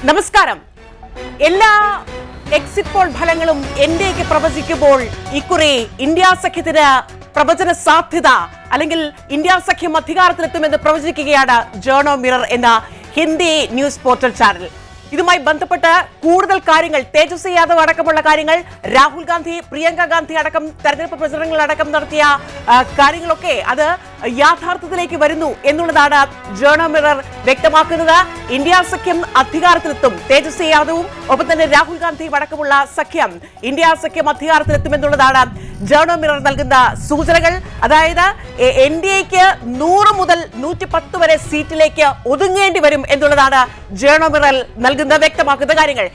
നമസ്കാരം. എല്ലാ exit poll ഫലങ്ങളും എൻഡിഎക്ക് പ്രവചിക്കുമ്പോൾ ഇക്കുറി ഇന്ത്യ സഖ്യത്തിന് പ്രവചന സാധ്യത അല്ലെങ്കിൽ ഇന്ത്യ സഖ്യം അധികാരത്തിലെത്തുമെന്ന് പ്രവചിക്കുകയാണ് ജേർണോ മിറർ എന്ന ഹിന്ദി ന്യൂസ് പോർട്ടൽ ചാനൽ. ഇതുമായി ബന്ധപ്പെട്ട് കൂടുതൽ കാര്യങ്ങൾ, തേജസ്വി യാദവ് അടക്കമുള്ള കാര്യങ്ങൾ, രാഹുൽ ഗാന്ധി, പ്രിയങ്ക ഗാന്ധി അടക്കം തെരഞ്ഞെടുപ്പ് പ്രചരണങ്ങളടക്കം നടത്തിയ കാര്യങ്ങളൊക്കെ അത് യാഥാർത്ഥ്യത്തിലേക്ക് വരുന്നു എന്നുള്ളതാണ് ജേർണോ മിറർ വ്യക്തമാക്കുന്നത്. ഇന്ത്യ സഖ്യം അധികാരത്തിലെത്തും. തേജസ്വി യാദവും ഒപ്പം തന്നെ രാഹുൽ ഗാന്ധിയും അടക്കമുള്ള സഖ്യം ഇന്ത്യ സഖ്യം അധികാരത്തിലെത്തുമെന്നുള്ളതാണ് ജേർണോ മിറർ നൽകുന്ന സൂചനകൾ. അതായത് എൻഡിഎക്ക് 100 മുതൽ 110 വരെ സീറ്റിലേക്ക് ഒതുങ്ങേണ്ടി വരും എന്നുള്ളതാണ് ജേർണോ മിറർ നൽകുന്ന വ്യക്തമാക്കുന്ന കാര്യങ്ങൾ.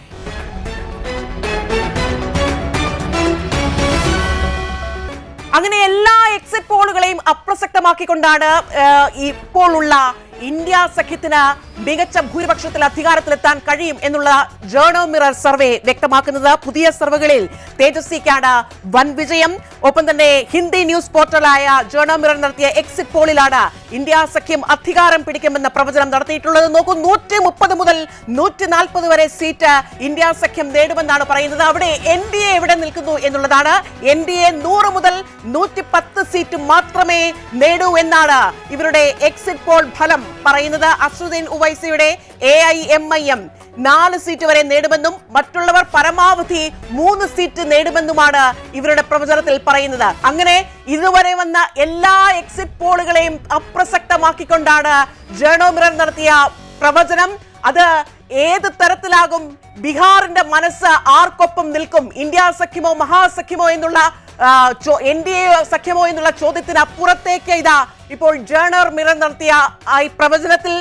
അങ്ങനെ എല്ലാ എക്സിറ്റ് പോളുകളെയും അപ്രസക്തമാക്കിക്കൊണ്ടാണ് ഇപ്പോൾ ഉള്ള ഇന്ത്യ സഖ്യത്തിന് മികച്ച ഭൂരിപക്ഷത്തിൽ അധികാരത്തിലെത്താൻ കഴിയും എന്നുള്ള ജേർണോ മിറർ സർവേ വ്യക്തമാക്കുന്നത്. പുതിയ സർവേകളിൽ തേജസ്വിക്കാണ് വൻ വിജയം. ഒപ്പം തന്നെ ഹിന്ദി ന്യൂസ് പോർട്ടലായ ജേർണോ മിറർ നടത്തിയ എക്സിറ്റ് പോളിലാണ് ഇന്ത്യ സഖ്യം അധികാരം പിടിക്കുമെന്ന പ്രവചനം നടത്തിയിട്ടുള്ളത്. നോക്കൂ, 130 മുതൽ 140 വരെ സീറ്റ് ഇന്ത്യ സഖ്യം നേടുമെന്നാണ് പറയുന്നത്. അവിടെ എൻഡിഎ എവിടെ നിൽക്കുന്നു എന്നുള്ളതാണ്. എൻഡിഎ 100 മുതൽ 110 സീറ്റ് മാത്രമേ നേടൂ എന്നാണ് ഇവരുടെ എക്സിറ്റ് പോൾ ഫലം പറയുന്നത്. അസുദ്ദീൻ ഉവൈസിയുടെ AIMIM 4 സീറ്റ് വരെ നേടുമെന്നും മറ്റുള്ളവർ പരമാവധി 3 സീറ്റ് നേടുമെന്നുമാണ് ഇവരുടെ പ്രവചനത്തിൽ പറയുന്നത്. അങ്ങനെ ഇതുവരെ വന്ന എല്ലാ എക്സിറ്റ് പോളുകളെയും അപ്രസക്തമാക്കിക്കൊണ്ടാണ് ജേർണോ മിറർ നടത്തിയ പ്രവചനം. അത് ഏത് തരത്തിലാകും? ബീഹാറിന്റെ മനസ്സ് ആർക്കൊപ്പം നിൽക്കും? ഇന്ത്യ സഖ്യമോ മഹാസഖ്യമോ എന്നുള്ള എൻഡിഎ സഖ്യമോ എന്നുള്ള ചോദ്യത്തിന് അപ്പുറത്തേക്ക് ഇതാ ഇപ്പോൾ ജേർണോ മിറർ നടത്തിയ ഈ പ്രവചനത്തിൽ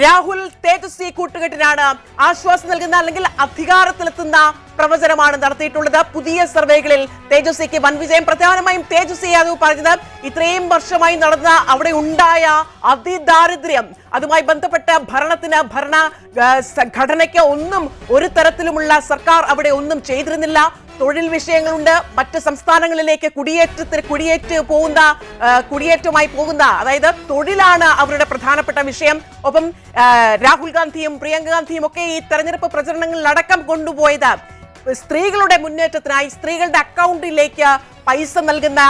രാഹുൽ തേജസ്വി കൂട്ടുകെട്ടിനാണ് ആശ്വാസം നൽകുന്ന അല്ലെങ്കിൽ അധികാരത്തിലെത്തുന്ന പ്രവചനമാണ് നടത്തിയിട്ടുള്ളത്. പുതിയ സർവേകളിൽ തേജസ്വിക്ക് വൻ വിജയം. പ്രധാനമായും തേജസ്വി യാദവ് പറഞ്ഞത് ഇത്രയും വർഷമായി നടന്ന അവിടെ ഉണ്ടായ അതിദാരിദ്ര്യം, അതുമായി ബന്ധപ്പെട്ട ഭരണ ഘടനയ്ക്ക് ഒന്നും ഒരു തരത്തിലുമുള്ള സർക്കാർ അവിടെ ഒന്നും ചെയ്തിരുന്നില്ല. തൊഴിൽ വിഷയങ്ങളുണ്ട്. മറ്റ് സംസ്ഥാനങ്ങളിലേക്ക് കുടിയേറ്റമായി പോകുന്ന അതായത് തൊഴിലാണ് അവരുടെ പ്രധാനപ്പെട്ട വിഷയം. ഒപ്പം രാഹുൽ ഗാന്ധിയും പ്രിയങ്ക ഗാന്ധിയും ഒക്കെ ഈ തെരഞ്ഞെടുപ്പ് പ്രചരണങ്ങളിൽ അടക്കം കൊണ്ടുപോയത് സ്ത്രീകളുടെ മുന്നേറ്റത്തിനായി, സ്ത്രീകളുടെ അക്കൗണ്ടിലേക്ക് പൈസ നൽകുന്ന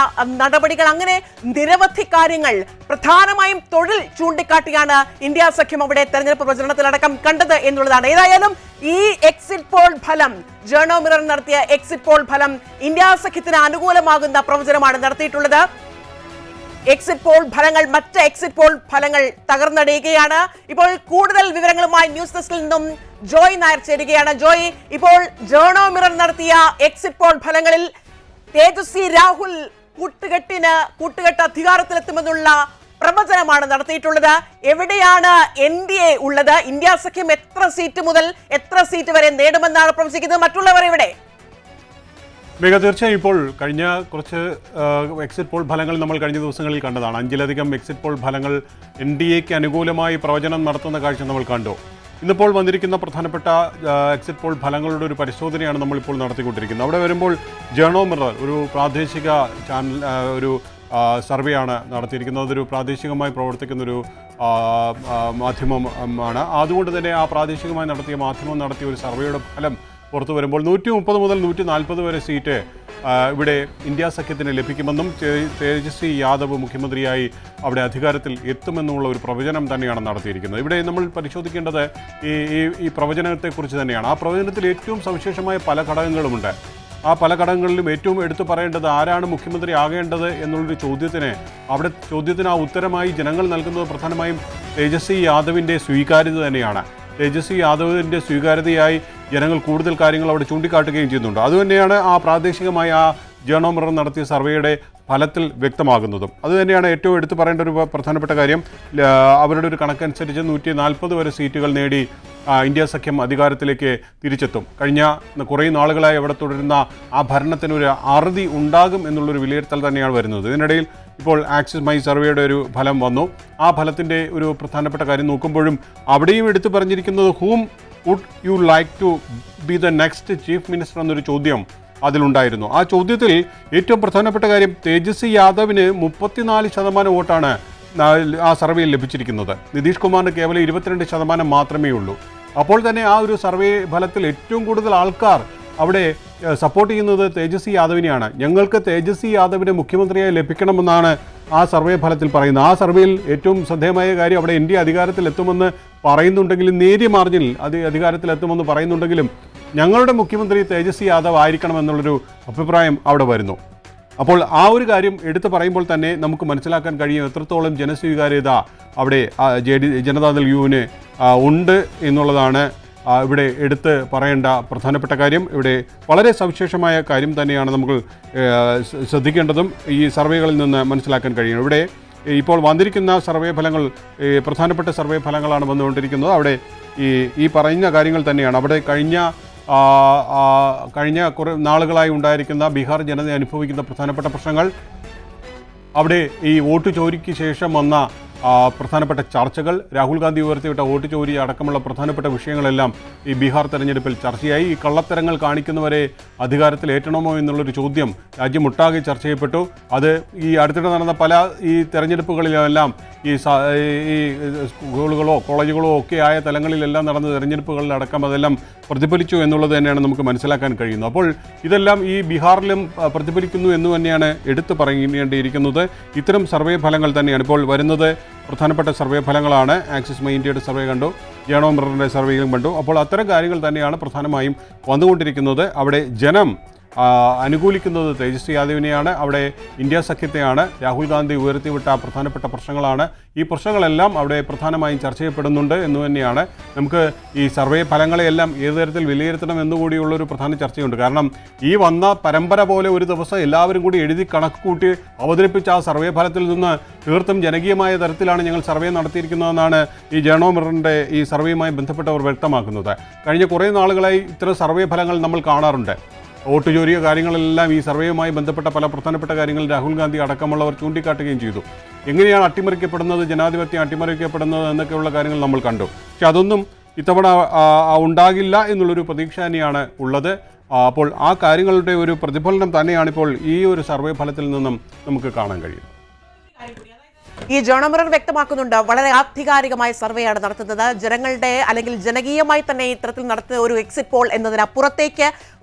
നടപടികൾ, അങ്ങനെ നിരവധി കാര്യങ്ങൾ പ്രധാനമായും തൊഴിൽ ചൂണ്ടിക്കാട്ടിയാണ് ഇന്ത്യ സഖ്യം അവിടെ തെരഞ്ഞെടുപ്പ് പ്രചരണത്തിലടക്കം കണ്ടത് എന്നുള്ളതാണ്. ഏതായാലും ഈ എക്സിറ്റ് പോൾ ഫലം, ജേർണോ മിറർ നടത്തിയ എക്സിറ്റ് പോൾ ഫലം ഇന്ത്യ സഖ്യത്തിന് അനുകൂലമാകുന്ന പ്രവചനമാണ് നടത്തിയിട്ടുള്ളത്. എക്സിറ്റ് പോൾ ഫലങ്ങൾ, മറ്റ് എക്സിറ്റ് പോൾ ഫലങ്ങൾ തകർന്നടിയുകയാണ്. ഇപ്പോൾ കൂടുതൽ വിവരങ്ങളുമായി ന്യൂസ് ഡെസ്കിൽ നിന്നും ജോയ് നായർ ചേരുകയാണ്. ജോയ്, ഇപ്പോൾ ജേർണോ മിറർ നടത്തിയ എക്സിറ്റ് പോൾ ഫലങ്ങളിൽ തേജസ്വി രാഹുൽ കൂട്ടുകെട്ട് അധികാരത്തിലെത്തുമെന്നുള്ള പ്രവചനമാണ് നടത്തിയിട്ടുള്ളത്. എവിടെയാണ് എൻഡിഎ ഉള്ളത്? ഇന്ത്യ സഖ്യം എത്ര സീറ്റ് മുതൽ എത്ര സീറ്റ് വരെ നേടുമെന്നാണ് പ്രവചിക്കുന്നത്? മറ്റുള്ളവർ എവിടെ? തീർച്ചയായും ഇപ്പോൾ കഴിഞ്ഞ കുറച്ച് എക്സിറ്റ് പോൾ ഫലങ്ങൾ നമ്മൾ കഴിഞ്ഞ ദിവസങ്ങളിൽ കണ്ടതാണ്. 5ലധികം എക്സിറ്റ് പോൾ ഫലങ്ങൾ എൻഡിഎക്ക് അനുകൂലമായി പ്രവചനം നടത്തുന്ന കാഴ്ച നമ്മൾ കണ്ടു. ഇന്നിപ്പോൾ വന്നിരിക്കുന്ന പ്രധാനപ്പെട്ട എക്സിറ്റ് പോൾ ഫലങ്ങളുടെ ഒരു പരിശോധനയാണ് നമ്മളിപ്പോൾ നടത്തിക്കൊണ്ടിരിക്കുന്നത്. അവിടെ വരുമ്പോൾ ജേർണോ മിറർ ഒരു പ്രാദേശിക ചാനൽ ഒരു സർവേയാണ് നടത്തിയിരിക്കുന്നത്. അതൊരു പ്രാദേശികമായി പ്രവർത്തിക്കുന്നൊരു മാധ്യമമാണ്. അതുകൊണ്ട് തന്നെ ആ പ്രാദേശികമായി നടത്തിയ മാധ്യമം നടത്തിയ ഒരു സർവേയുടെ ഫലം പുറത്തു വരുമ്പോൾ 130 മുതൽ 140 വരെ സീറ്റ് ഇവിടെ ഇന്ത്യ സഖ്യത്തിന് ലഭിക്കുമെന്നും തേജസ്വി യാദവ് മുഖ്യമന്ത്രിയായി അവിടെ അധികാരത്തിൽ എത്തുമെന്നുള്ള ഒരു പ്രവചനം തന്നെയാണ് നടത്തിയിരിക്കുന്നത്. ഇവിടെ നമ്മൾ പരിശോധിക്കേണ്ടത് ഈ പ്രവചനത്തെക്കുറിച്ച് തന്നെയാണ്. ആ പ്രവചനത്തിൽ ഏറ്റവും സവിശേഷമായ പല ഘടകങ്ങളുമുണ്ട്. ആ പല ഘടകങ്ങളിലും ഏറ്റവും എടുത്തു പറയേണ്ടത് ആരാണ് മുഖ്യമന്ത്രി ആകേണ്ടത് എന്നുള്ളൊരു ചോദ്യത്തിന് ആ ഉത്തരമായി ജനങ്ങൾ നൽകുന്നത് പ്രധാനമായും തേജസ്വി യാദവിൻ്റെ സ്വീകാര്യത തന്നെയാണ്. തേജസ്വി യാദവിൻ്റെ സ്വീകാര്യതയായി ജനങ്ങൾ കൂടുതൽ കാര്യങ്ങൾ അവിടെ ചൂണ്ടിക്കാട്ടുകയും ചെയ്യുന്നുണ്ട്. അതുതന്നെയാണ് ആ പ്രാദേശികമായ ആ ജേർണോ മിറർ നടത്തിയ സർവേയുടെ ഫലത്തിൽ വ്യക്തമാകുന്നതും. അതുതന്നെയാണ് ഏറ്റവും എടുത്തു പറയേണ്ട ഒരു പ്രധാനപ്പെട്ട കാര്യം. അവരുടെ ഒരു കണക്കനുസരിച്ച് 140 വരെ സീറ്റുകൾ നേടി ഇന്ത്യ സഖ്യം അധികാരത്തിലേക്ക് തിരിച്ചെത്തും. കഴിഞ്ഞ കുറേ നാളുകളായി അവിടെ തുടരുന്ന ആ ഭരണത്തിനൊരു അറുതി ഉണ്ടാകും എന്നുള്ളൊരു വിലയിരുത്തൽ തന്നെയാണ് വരുന്നത്. ഇതിനിടയിൽ ഇപ്പോൾ ആക്സിസ് മൈ സർവേയുടെ ഒരു ഫലം വന്നു. ആ ഫലത്തിൻ്റെ ഒരു പ്രധാനപ്പെട്ട കാര്യം നോക്കുമ്പോഴും അവിടെയും എടുത്തു പറഞ്ഞിരിക്കുന്നത് whom would you like to be the next chief minister എന്നൊരു ചോദ്യം അതിലുണ്ടായിരുന്നു. ആ ചോദ്യത്തിൽ ഏറ്റവും പ്രധാനപ്പെട്ട കാര്യം തേജസ്വി യാദവിന് 34% വോട്ടാണ് ആ സർവേയിൽ ലഭിച്ചിരിക്കുന്നത്. നിതീഷ് കുമാറിന് കേവലം 22% മാത്രമേ ഉള്ളൂ. അപ്പോൾ തന്നെ ആ ഒരു സർവേ ഫലത്തിൽ ഏറ്റവും കൂടുതൽ ആൾക്കാർ അവിടെ സപ്പോർട്ട് ചെയ്യുന്നത് തേജസ്വി യാദവിനെയാണ്. ഞങ്ങൾക്ക് തേജസ്വി യാദവിനെ മുഖ്യമന്ത്രിയായി ലഭിക്കണമെന്നാണ് ആ സർവേ ഫലത്തിൽ പറയുന്നത്. ആ സർവേയിൽ ഏറ്റവും ശ്രദ്ധേയമായ കാര്യം അവിടെ ഇന്ത്യ അധികാരത്തിലെത്തുമെന്ന് പറയുന്നുണ്ടെങ്കിലും, നേരിയ മാർജിനിൽ അധികാരത്തിലെത്തുമെന്ന് പറയുന്നുണ്ടെങ്കിലും ഞങ്ങളുടെ മുഖ്യമന്ത്രി തേജസ്വി യാദവ് ആയിരിക്കണമെന്നുള്ളൊരു അഭിപ്രായം അവിടെ വരുന്നു. അപ്പോൾ ആ ഒരു കാര്യം എടുത്തു പറയുമ്പോൾ തന്നെ നമുക്ക് മനസ്സിലാക്കാൻ കഴിയും എത്രത്തോളം ജനസ്വീകാര്യത അവിടെ ജനതാദൾ യുവിന് ഉണ്ട് എന്നുള്ളതാണ് ഇവിടെ എടുത്ത് പറയേണ്ട പ്രധാനപ്പെട്ട കാര്യം. ഇവിടെ വളരെ സവിശേഷമായ കാര്യം തന്നെയാണ് നമുക്ക് ശ്രദ്ധിക്കേണ്ടതും ഈ സർവേകളിൽ നിന്ന് മനസ്സിലാക്കാൻ കഴിയും. ഇവിടെ ഇപ്പോൾ വന്നിരിക്കുന്ന സർവേ ഫലങ്ങൾ പ്രധാനപ്പെട്ട സർവേ ഫലങ്ങളാണ് വന്നുകൊണ്ടിരിക്കുന്നത്. അവിടെ ഈ പറയുന്ന കാര്യങ്ങൾ തന്നെയാണ്. അവിടെ കഴിഞ്ഞ കുറേ നാളുകളായി ഉണ്ടായിരിക്കുന്ന ബീഹാർ ജനത അനുഭവിക്കുന്ന പ്രധാനപ്പെട്ട പ്രശ്നങ്ങൾ, അവിടെ ഈ വോട്ട് ചോരിക്ക് ശേഷം വന്ന പ്രധാനപ്പെട്ട ചർച്ചകൾ, രാഹുൽ ഗാന്ധി ഉയർത്തിവിട്ട വോട്ട് ചോരി അടക്കമുള്ള പ്രധാനപ്പെട്ട വിഷയങ്ങളെല്ലാം ഈ ബീഹാർ തെരഞ്ഞെടുപ്പിൽ ചർച്ചയായി. ഈ കള്ളത്തരങ്ങൾ കാണിക്കുന്നവരെ അധികാരത്തിലേറ്റണമോ എന്നുള്ളൊരു ചോദ്യം രാജ്യമൊട്ടാകെ ചർച്ച ചെയ്യപ്പെട്ടു. അത് ഈ അടുത്തിടെ നടന്ന പല ഈ തെരഞ്ഞെടുപ്പുകളിലെല്ലാം ഈ സ്കൂളുകളോ കോളേജുകളോ ഒക്കെ ആയ തലങ്ങളിലെല്ലാം നടന്ന തെരഞ്ഞെടുപ്പുകളിലടക്കം അതെല്ലാം പ്രതിഫലിച്ചു എന്നുള്ളത് തന്നെയാണ് നമുക്ക് മനസ്സിലാക്കാൻ കഴിയുന്നത്. അപ്പോൾ ഇതെല്ലാം ഈ ബീഹാറിലും പ്രതിഫലിക്കുന്നു എന്ന് തന്നെയാണ് എടുത്തു പറയേണ്ടിയിരിക്കുന്നത്. ഇത്തരം സർവേ ഫലങ്ങൾ തന്നെയാണ് ഇപ്പോൾ വരുന്നത്. പ്രധാനപ്പെട്ട സർവേ ഫലങ്ങളാണ്. ആക്സിസ് മൈ ഇന്ത്യയുടെ സർവേ കണ്ടു, ജേണോ മിററിൻ്റെ സർവേയും കണ്ടു. അപ്പോൾ അത്തരം കാര്യങ്ങൾ തന്നെയാണ് പ്രധാനമായും വന്നുകൊണ്ടിരിക്കുന്നത്. അവിടെ ജനം അനുകൂലിക്കുന്നത് തേജസ്വി യാദവിനെയാണ്. അവിടെ ഇന്ത്യ സഖ്യത്തെയാണ്. രാഹുൽ ഗാന്ധി ഉയർത്തിവിട്ട പ്രധാനപ്പെട്ട പ്രശ്നങ്ങളാണ്. ഈ പ്രശ്നങ്ങളെല്ലാം അവിടെ പ്രധാനമായും ചർച്ച ചെയ്യപ്പെടുന്നുണ്ട് എന്ന് തന്നെയാണ്. നമുക്ക് ഈ സർവേ ഫലങ്ങളെയെല്ലാം ഏത് തരത്തിൽ വിലയിരുത്തണം എന്നുകൂടിയുള്ളൊരു പ്രധാന ചർച്ചയുണ്ട്. കാരണം ഈ വന്ന പരമ്പര പോലെ ഒരു ദിവസം എല്ലാവരും കൂടി എഴുതി കണക്ക് കൂട്ടി അവതരിപ്പിച്ച ആ സർവേ ഫലത്തിൽ നിന്ന് തീർത്തും ജനകീയമായ തരത്തിലാണ് ഞങ്ങൾ സർവേ നടത്തിയിരിക്കുന്നതെന്നാണ് ഈ ജേണോ മിററിൻ്റെ ഈ സർവേയുമായി ബന്ധപ്പെട്ടവർ വ്യക്തമാക്കുന്നത്. കഴിഞ്ഞ കുറേ നാളുകളായി ഇത്തരം സർവേ ഫലങ്ങൾ നമ്മൾ കാണാറുണ്ട്. വോട്ട് ചോരിയ കാര്യങ്ങളെല്ലാം ഈ സർവേയുമായി ബന്ധപ്പെട്ട പല പ്രധാനപ്പെട്ട കാര്യങ്ങൾ രാഹുൽ ഗാന്ധി അടക്കമുള്ളവർ ചൂണ്ടിക്കാട്ടുകയും ചെയ്തു. എങ്ങനെയാണ് അട്ടിമറിക്കപ്പെടുന്നത്, ജനാധിപത്യം അട്ടിമറിക്കപ്പെടുന്നത് എന്നൊക്കെയുള്ള കാര്യങ്ങൾ നമ്മൾ കണ്ടു. പക്ഷെ അതൊന്നും ഇത്തവണ ഉണ്ടാകില്ല എന്നുള്ളൊരു പ്രതീക്ഷ തന്നെയാണ് ഉള്ളത്. അപ്പോൾ ആ കാര്യങ്ങളുടെ ഒരു പ്രതിഫലനം തന്നെയാണിപ്പോൾ ഈ ഒരു സർവേ ഫലത്തിൽ നിന്നും നമുക്ക് കാണാൻ കഴിയും. ഈ ജേണോ മിറർ വ്യക്തമാക്കുന്നുണ്ട്, വളരെ ആധികാരികമായ സർവേയാണ് നടത്തുന്നത്. ജനങ്ങളുടെ അല്ലെങ്കിൽ ജനകീയമായി തന്നെ ഇത്തരത്തിൽ നടത്തുന്ന ഒരു എക്സിറ്റ് പോൾ എന്നതിനപ്പുറത്തേക്ക്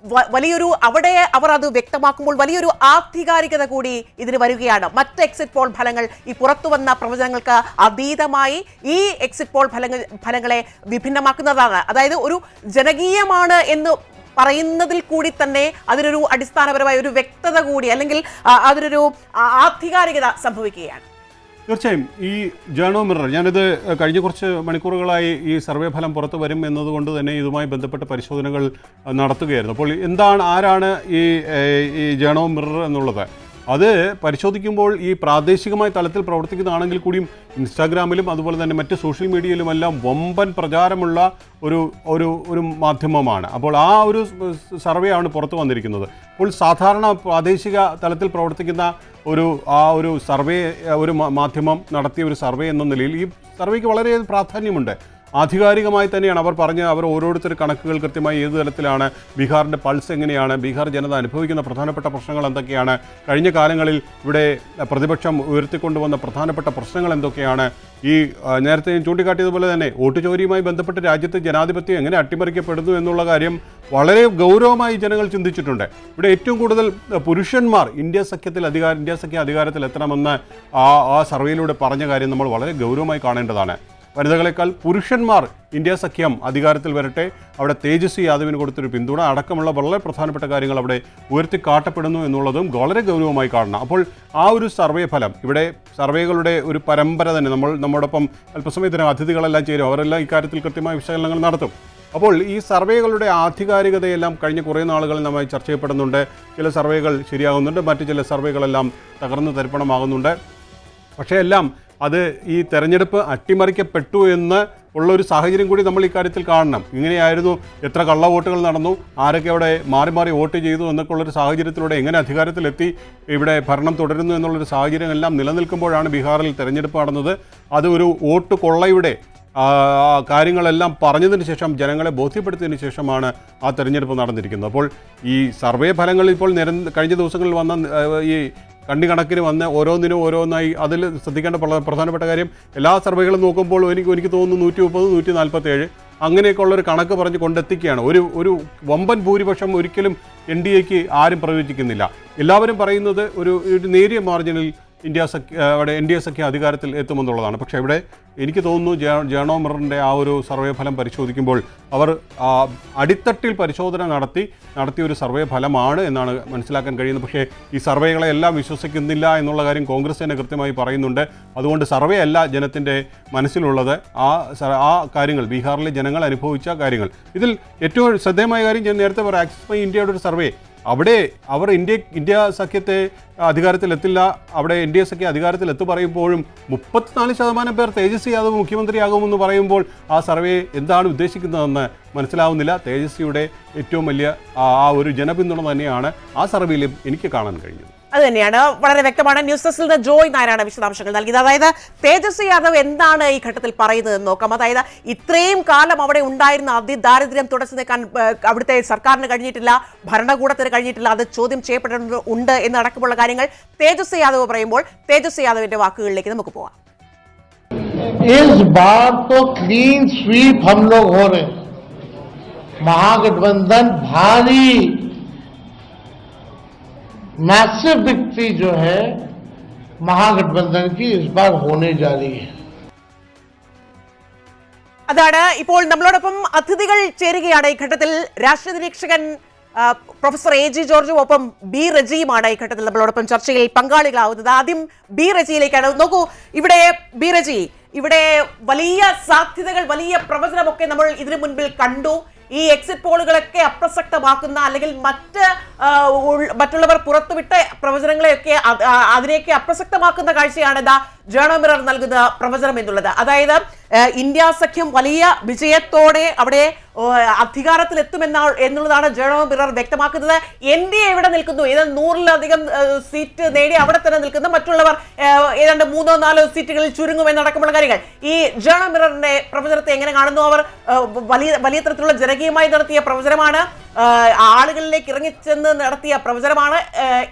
വലിയൊരു അവിടെ അവർ അത് വ്യക്തമാക്കുമ്പോൾ വലിയൊരു ആധികാരികത കൂടി ഇതിന് വരികയാണ്. മറ്റ് എക്സിറ്റ് പോൾ ഫലങ്ങൾ ഈ പുറത്തുവന്ന പ്രവചനങ്ങൾക്ക് അതീതമായി ഈ എക്സിറ്റ് പോൾ ഫലങ്ങളെ വിഭിന്നമാക്കുന്നതാണ്. അതായത് ഒരു ജനകീയമാണ് എന്ന് പറയുന്നതിൽ കൂടി തന്നെ അതിനൊരു അടിസ്ഥാനപരമായ ഒരു വ്യക്തത കൂടി അല്ലെങ്കിൽ അതിനൊരു ആധികാരികത സംഭവിക്കുകയാണ്. തീർച്ചയായും ഈ ജേണോ മിറർ, ഞാനിത് കഴിഞ്ഞ കുറച്ച് മണിക്കൂറുകളായി ഈ സർവേ ഫലം പുറത്തു വരും എന്നതുകൊണ്ട് തന്നെ ഇതുമായി ബന്ധപ്പെട്ട പരിശോധനകൾ നടത്തുകയായിരുന്നു. അപ്പോൾ ആരാണ് ഈ ജേണോ മിറർ എന്നുള്ളത് അത് പരിശോധിക്കുമ്പോൾ ഈ പ്രാദേശികമായ തലത്തിൽ പ്രവർത്തിക്കുന്നതാണെങ്കിൽ കൂടിയും ഇൻസ്റ്റാഗ്രാമിലും അതുപോലെ തന്നെ മറ്റ് സോഷ്യൽ മീഡിയയിലുമെല്ലാം വമ്പൻ പ്രചാരമുള്ള ഒരു മാധ്യമമാണ്. അപ്പോൾ ആ ഒരു സർവേ ആണ് പുറത്തു വന്നിരിക്കുന്നത്. അപ്പോൾ സാധാരണ പ്രാദേശിക തലത്തിൽ പ്രവർത്തിക്കുന്ന ഒരു സർവേ ഒരു മാധ്യമം നടത്തിയ ഒരു സർവേ എന്ന നിലയിൽ ഈ സർവേക്ക് വളരെ പ്രാധാന്യമുണ്ട്. ആധികാരികമായി തന്നെയാണ് അവർ ഓരോരുത്തർ കണക്കുകൾ കൃത്യമായി ഏത് തരത്തിലാണ്, ബീഹാറിൻ്റെ പൾസ് എങ്ങനെയാണ്, ബീഹാർ ജനത അനുഭവിക്കുന്ന പ്രധാനപ്പെട്ട പ്രശ്നങ്ങൾ എന്തൊക്കെയാണ്, കഴിഞ്ഞ കാലങ്ങളിൽ ഇവിടെ പ്രതിപക്ഷം ഉയർത്തിക്കൊണ്ടുവന്ന പ്രധാനപ്പെട്ട പ്രശ്നങ്ങൾ എന്തൊക്കെയാണ്, ഈ നേരത്തെ ഞാൻ ചൂണ്ടിക്കാട്ടിയതുപോലെ തന്നെ വോട്ട് ചോരിയുമായി ബന്ധപ്പെട്ട് രാജ്യത്തെ ജനാധിപത്യം എങ്ങനെ അട്ടിമറിക്കപ്പെടുന്നു എന്നുള്ള കാര്യം വളരെ ഗൗരവമായി ജനങ്ങൾ ചിന്തിച്ചിട്ടുണ്ട്. ഇവിടെ ഏറ്റവും കൂടുതൽ പുരുഷന്മാർ ഇന്ത്യ സഖ്യം അധികാരത്തിൽ എത്തണമെന്ന് ആ സർവേയിലൂടെ പറഞ്ഞ കാര്യം നമ്മൾ വളരെ ഗൗരവമായി കാണേണ്ടതാണ്. വനിതകളെക്കാൾ പുരുഷന്മാർ ഇന്ത്യ സഖ്യം അധികാരത്തിൽ വരട്ടെ, അവിടെ തേജസ്വി യാദവിന് കൊടുത്തൊരു പിന്തുണ അടക്കമുള്ള വളരെ പ്രധാനപ്പെട്ട കാര്യങ്ങൾ അവിടെ ഉയർത്തിക്കാട്ടപ്പെടുന്നു എന്നുള്ളതും വളരെ ഗൗരവമായി കാണണം. അപ്പോൾ ആ ഒരു സർവേ ഫലം, ഇവിടെ സർവേകളുടെ ഒരു പരമ്പര തന്നെ നമ്മോടൊപ്പം അല്പസമയത്തിനകം അതിഥികളെല്ലാം ചേരും, അവരെല്ലാം ഇക്കാര്യത്തിൽ കൃത്യമായ വിശകലനങ്ങൾ നടത്തും. അപ്പോൾ ഈ സർവേകളുടെ ആധികാരികതയെല്ലാം കഴിഞ്ഞ കുറേ നാളുകളിൽ നന്നായി ചർച്ച ചെയ്യപ്പെടുന്നുണ്ട്. ചില സർവേകൾ ശരിയാകുന്നുണ്ട്, മറ്റു ചില സർവേകളെല്ലാം തകർന്ന് തരിപ്പണമാകുന്നുണ്ട്. പക്ഷേ എല്ലാം അത് ഈ തെരഞ്ഞെടുപ്പ് അട്ടിമറിക്കപ്പെട്ടു എന്ന് ഉള്ളൊരു സാഹചര്യം കൂടി നമ്മൾ ഇക്കാര്യത്തിൽ കാണണം. ഇങ്ങനെയായിരുന്നു, എത്ര കള്ളവോട്ടുകൾ നടന്നു, ആരൊക്കെ അവിടെ മാറി മാറി വോട്ട് ചെയ്തു എന്നൊക്കെ ഉള്ളൊരു സാഹചര്യത്തിലൂടെ എങ്ങനെ അധികാരത്തിലെത്തി ഇവിടെ ഭരണം തുടരുന്നു എന്നുള്ളൊരു സാഹചര്യം എല്ലാം നിലനിൽക്കുമ്പോഴാണ് ബീഹാറിൽ തെരഞ്ഞെടുപ്പ് നടന്നത്. അത് ഒരു വോട്ട് കൊള്ളയുടെ കാര്യങ്ങളെല്ലാം പറഞ്ഞതിന് ശേഷം, ജനങ്ങളെ ബോധ്യപ്പെടുത്തിയതിന് ശേഷമാണ് ആ തെരഞ്ഞെടുപ്പ് നടന്നിരിക്കുന്നത്. അപ്പോൾ ഈ സർവേ ഫലങ്ങൾ ഇപ്പോൾ കഴിഞ്ഞ ദിവസങ്ങളിൽ വന്ന ഈ കണക്കിന് വന്ന് ഓരോന്നിനും ഓരോന്നായി. അതിൽ ശ്രദ്ധിക്കേണ്ട പ്രധാനപ്പെട്ട കാര്യം, എല്ലാ സർവേകളും നോക്കുമ്പോൾ എനിക്ക് തോന്നുന്നു 130, 147 അങ്ങനെയൊക്കെ ഉള്ളൊരു കണക്ക് പറഞ്ഞ് കൊണ്ടെത്തിക്കുകയാണ്. ഒരു വമ്പൻ ഭൂരിപക്ഷം ഒരിക്കലും NDAക്ക് ആരും പ്രവചിക്കുന്നില്ല. എല്ലാവരും പറയുന്നത് ഒരു നേരിയ മാർജിനിൽ NDA സഖ്യം അധികാരത്തിൽ എത്തുമെന്നുള്ളതാണ്. പക്ഷേ ഇവിടെ എനിക്ക് തോന്നുന്നു ജേണോ മിററിൻ്റെ ആ ഒരു സർവേ ഫലം പരിശോധിക്കുമ്പോൾ അവർ അടിത്തട്ടിൽ പരിശോധന നടത്തിയ ഒരു സർവേ ഫലമാണ് എന്നാണ് മനസ്സിലാക്കാൻ കഴിയുന്നത്. പക്ഷേ ഈ സർവേകളെല്ലാം വിശ്വസിക്കുന്നില്ല എന്നുള്ള കാര്യം കോൺഗ്രസ് തന്നെ കൃത്യമായി പറയുന്നുണ്ട്. അതുകൊണ്ട് സർവേ അല്ല ജനത്തിൻ്റെ മനസ്സിലുള്ളത്, ആ കാര്യങ്ങൾ, ബീഹാറിലെ ജനങ്ങൾ അനുഭവിച്ച കാര്യങ്ങൾ. ഇതിൽ ഏറ്റവും ശ്രദ്ധേയമായ കാര്യം ഞാൻ നേരത്തെ പറയാം, ആക്സിസ് ബൈ ഇന്ത്യയുടെ ഒരു സർവേ, അവിടെ അവർ ഇന്ത്യ സഖ്യത്തെ അധികാരത്തിലെത്തില്ല, അവിടെ NDA സഖ്യം അധികാരത്തിലെത്തു പറയുമ്പോഴും 34% പേർ തേജസ്വി യാദവ് മുഖ്യമന്ത്രിയാകുമെന്ന് പറയുമ്പോൾ ആ സർവേ എന്താണ് ഉദ്ദേശിക്കുന്നതെന്ന് മനസ്സിലാവുന്നില്ല. തേജസ്വിയുടെ ഏറ്റവും വലിയ ആ ഒരു ജനപിന്തുണ തന്നെയാണ് ആ സർവേയിലും എനിക്ക് കാണാൻ കഴിഞ്ഞത്. അത് തന്നെയാണ്, വളരെ വ്യക്തമാണ്. ന്യൂസ് ഡെസ്കിൽ നിന്ന് ജോയ് നായരാണ് വിശദാംശങ്ങൾ നൽകിയത്. അതായത് തേജസ്വി യാദവ് എന്താണ് ഈ ഘട്ടത്തിൽ പറയുന്നത് നോക്കാം. അതായത് ഇത്രയും കാലം അവിടെ ഉണ്ടായിരുന്ന അതിദാരിദ്ര്യം തുടച്ചു നീക്കാൻ അവിടുത്തെ സർക്കാരിന് കഴിഞ്ഞിട്ടില്ല, ഭരണകൂടത്തിന് കഴിഞ്ഞിട്ടില്ല, അത് ചോദ്യം ചെയ്യപ്പെട്ടിട്ടുണ്ട് എന്നടക്കമുള്ള കാര്യങ്ങൾ തേജസ്വി യാദവ് പറയുമ്പോൾ തേജസ്വി യാദവിന്റെ വാക്കുകളിലേക്ക് നമുക്ക് പോവാം. इस बार तो क्लीन स्वीप हम लोग हो रहे हैं, महागठबंधन भारी मैसिव विक्ट्री जो है महागठबंधन की इस बार होने जा रही है. അതാണ് ഇപ്പോൾ നമ്മളോടൊപ്പം അതിഥികൾ ചേരുകയാണ്. ഈ ഘട്ടത്തിൽ രാഷ്ട്രീയ നിരീക്ഷകൻ പ്രൊഫസർ AG ജോർജും ഒപ്പം B റജിയുമാണ് ഈ ഘട്ടത്തിൽ നമ്മളോടൊപ്പം ചർച്ചയിൽ പങ്കാളികളാവുന്നത്. ആദ്യം B റജിയിലേക്കാണ്. നോക്കൂ, ഇവിടെ B റജി, ഇവിടെ വലിയ സാധ്യതകൾ, വലിയ പ്രവചനമൊക്കെ നമ്മൾ ഇതിനു മുൻപിൽ കണ്ടു. ഈ എക്സിറ്റ് പോളുകളൊക്കെ അപ്രസക്തമാക്കുന്ന അല്ലെങ്കിൽ മറ്റുള്ളവർ പുറത്തുവിട്ട പ്രവചനങ്ങളെയൊക്കെ അതിനെയൊക്കെ അപ്രസക്തമാക്കുന്ന കാഴ്ചയാണ് ജേണോ മിറർ നൽകുന്ന പ്രവചനം എന്നുള്ളത്. അതായത് ഇന്ത്യ സഖ്യം വലിയ വിജയത്തോടെ അവിടെ അധികാരത്തിലെത്തുമെന്നുള്ളതാണ് ജേണോ മിറർ വ്യക്തമാക്കുന്നത്. NDA എവിടെ നിൽക്കുന്നു? ഏതാണ്ട് 100-ലധികം സീറ്റ് നേടി അവിടെ തന്നെ നിൽക്കുന്നു. മറ്റുള്ളവർ ഏതാണ്ട് 3-4 സീറ്റുകളിൽ ചുരുങ്ങുമെന്നടക്കമുള്ള കാര്യങ്ങൾ. ഈ ജേണോ മിററിന്റെ പ്രവചനത്തെ എങ്ങനെ കാണുന്നു? അവർ വലിയ തരത്തിലുള്ള ജനകീയമായി നടത്തിയ പ്രവചനമാണ്, ആളുകളിലേക്ക് ഇറങ്ങിച്ചെന്ന് നടത്തിയ പ്രവചനമാണ്.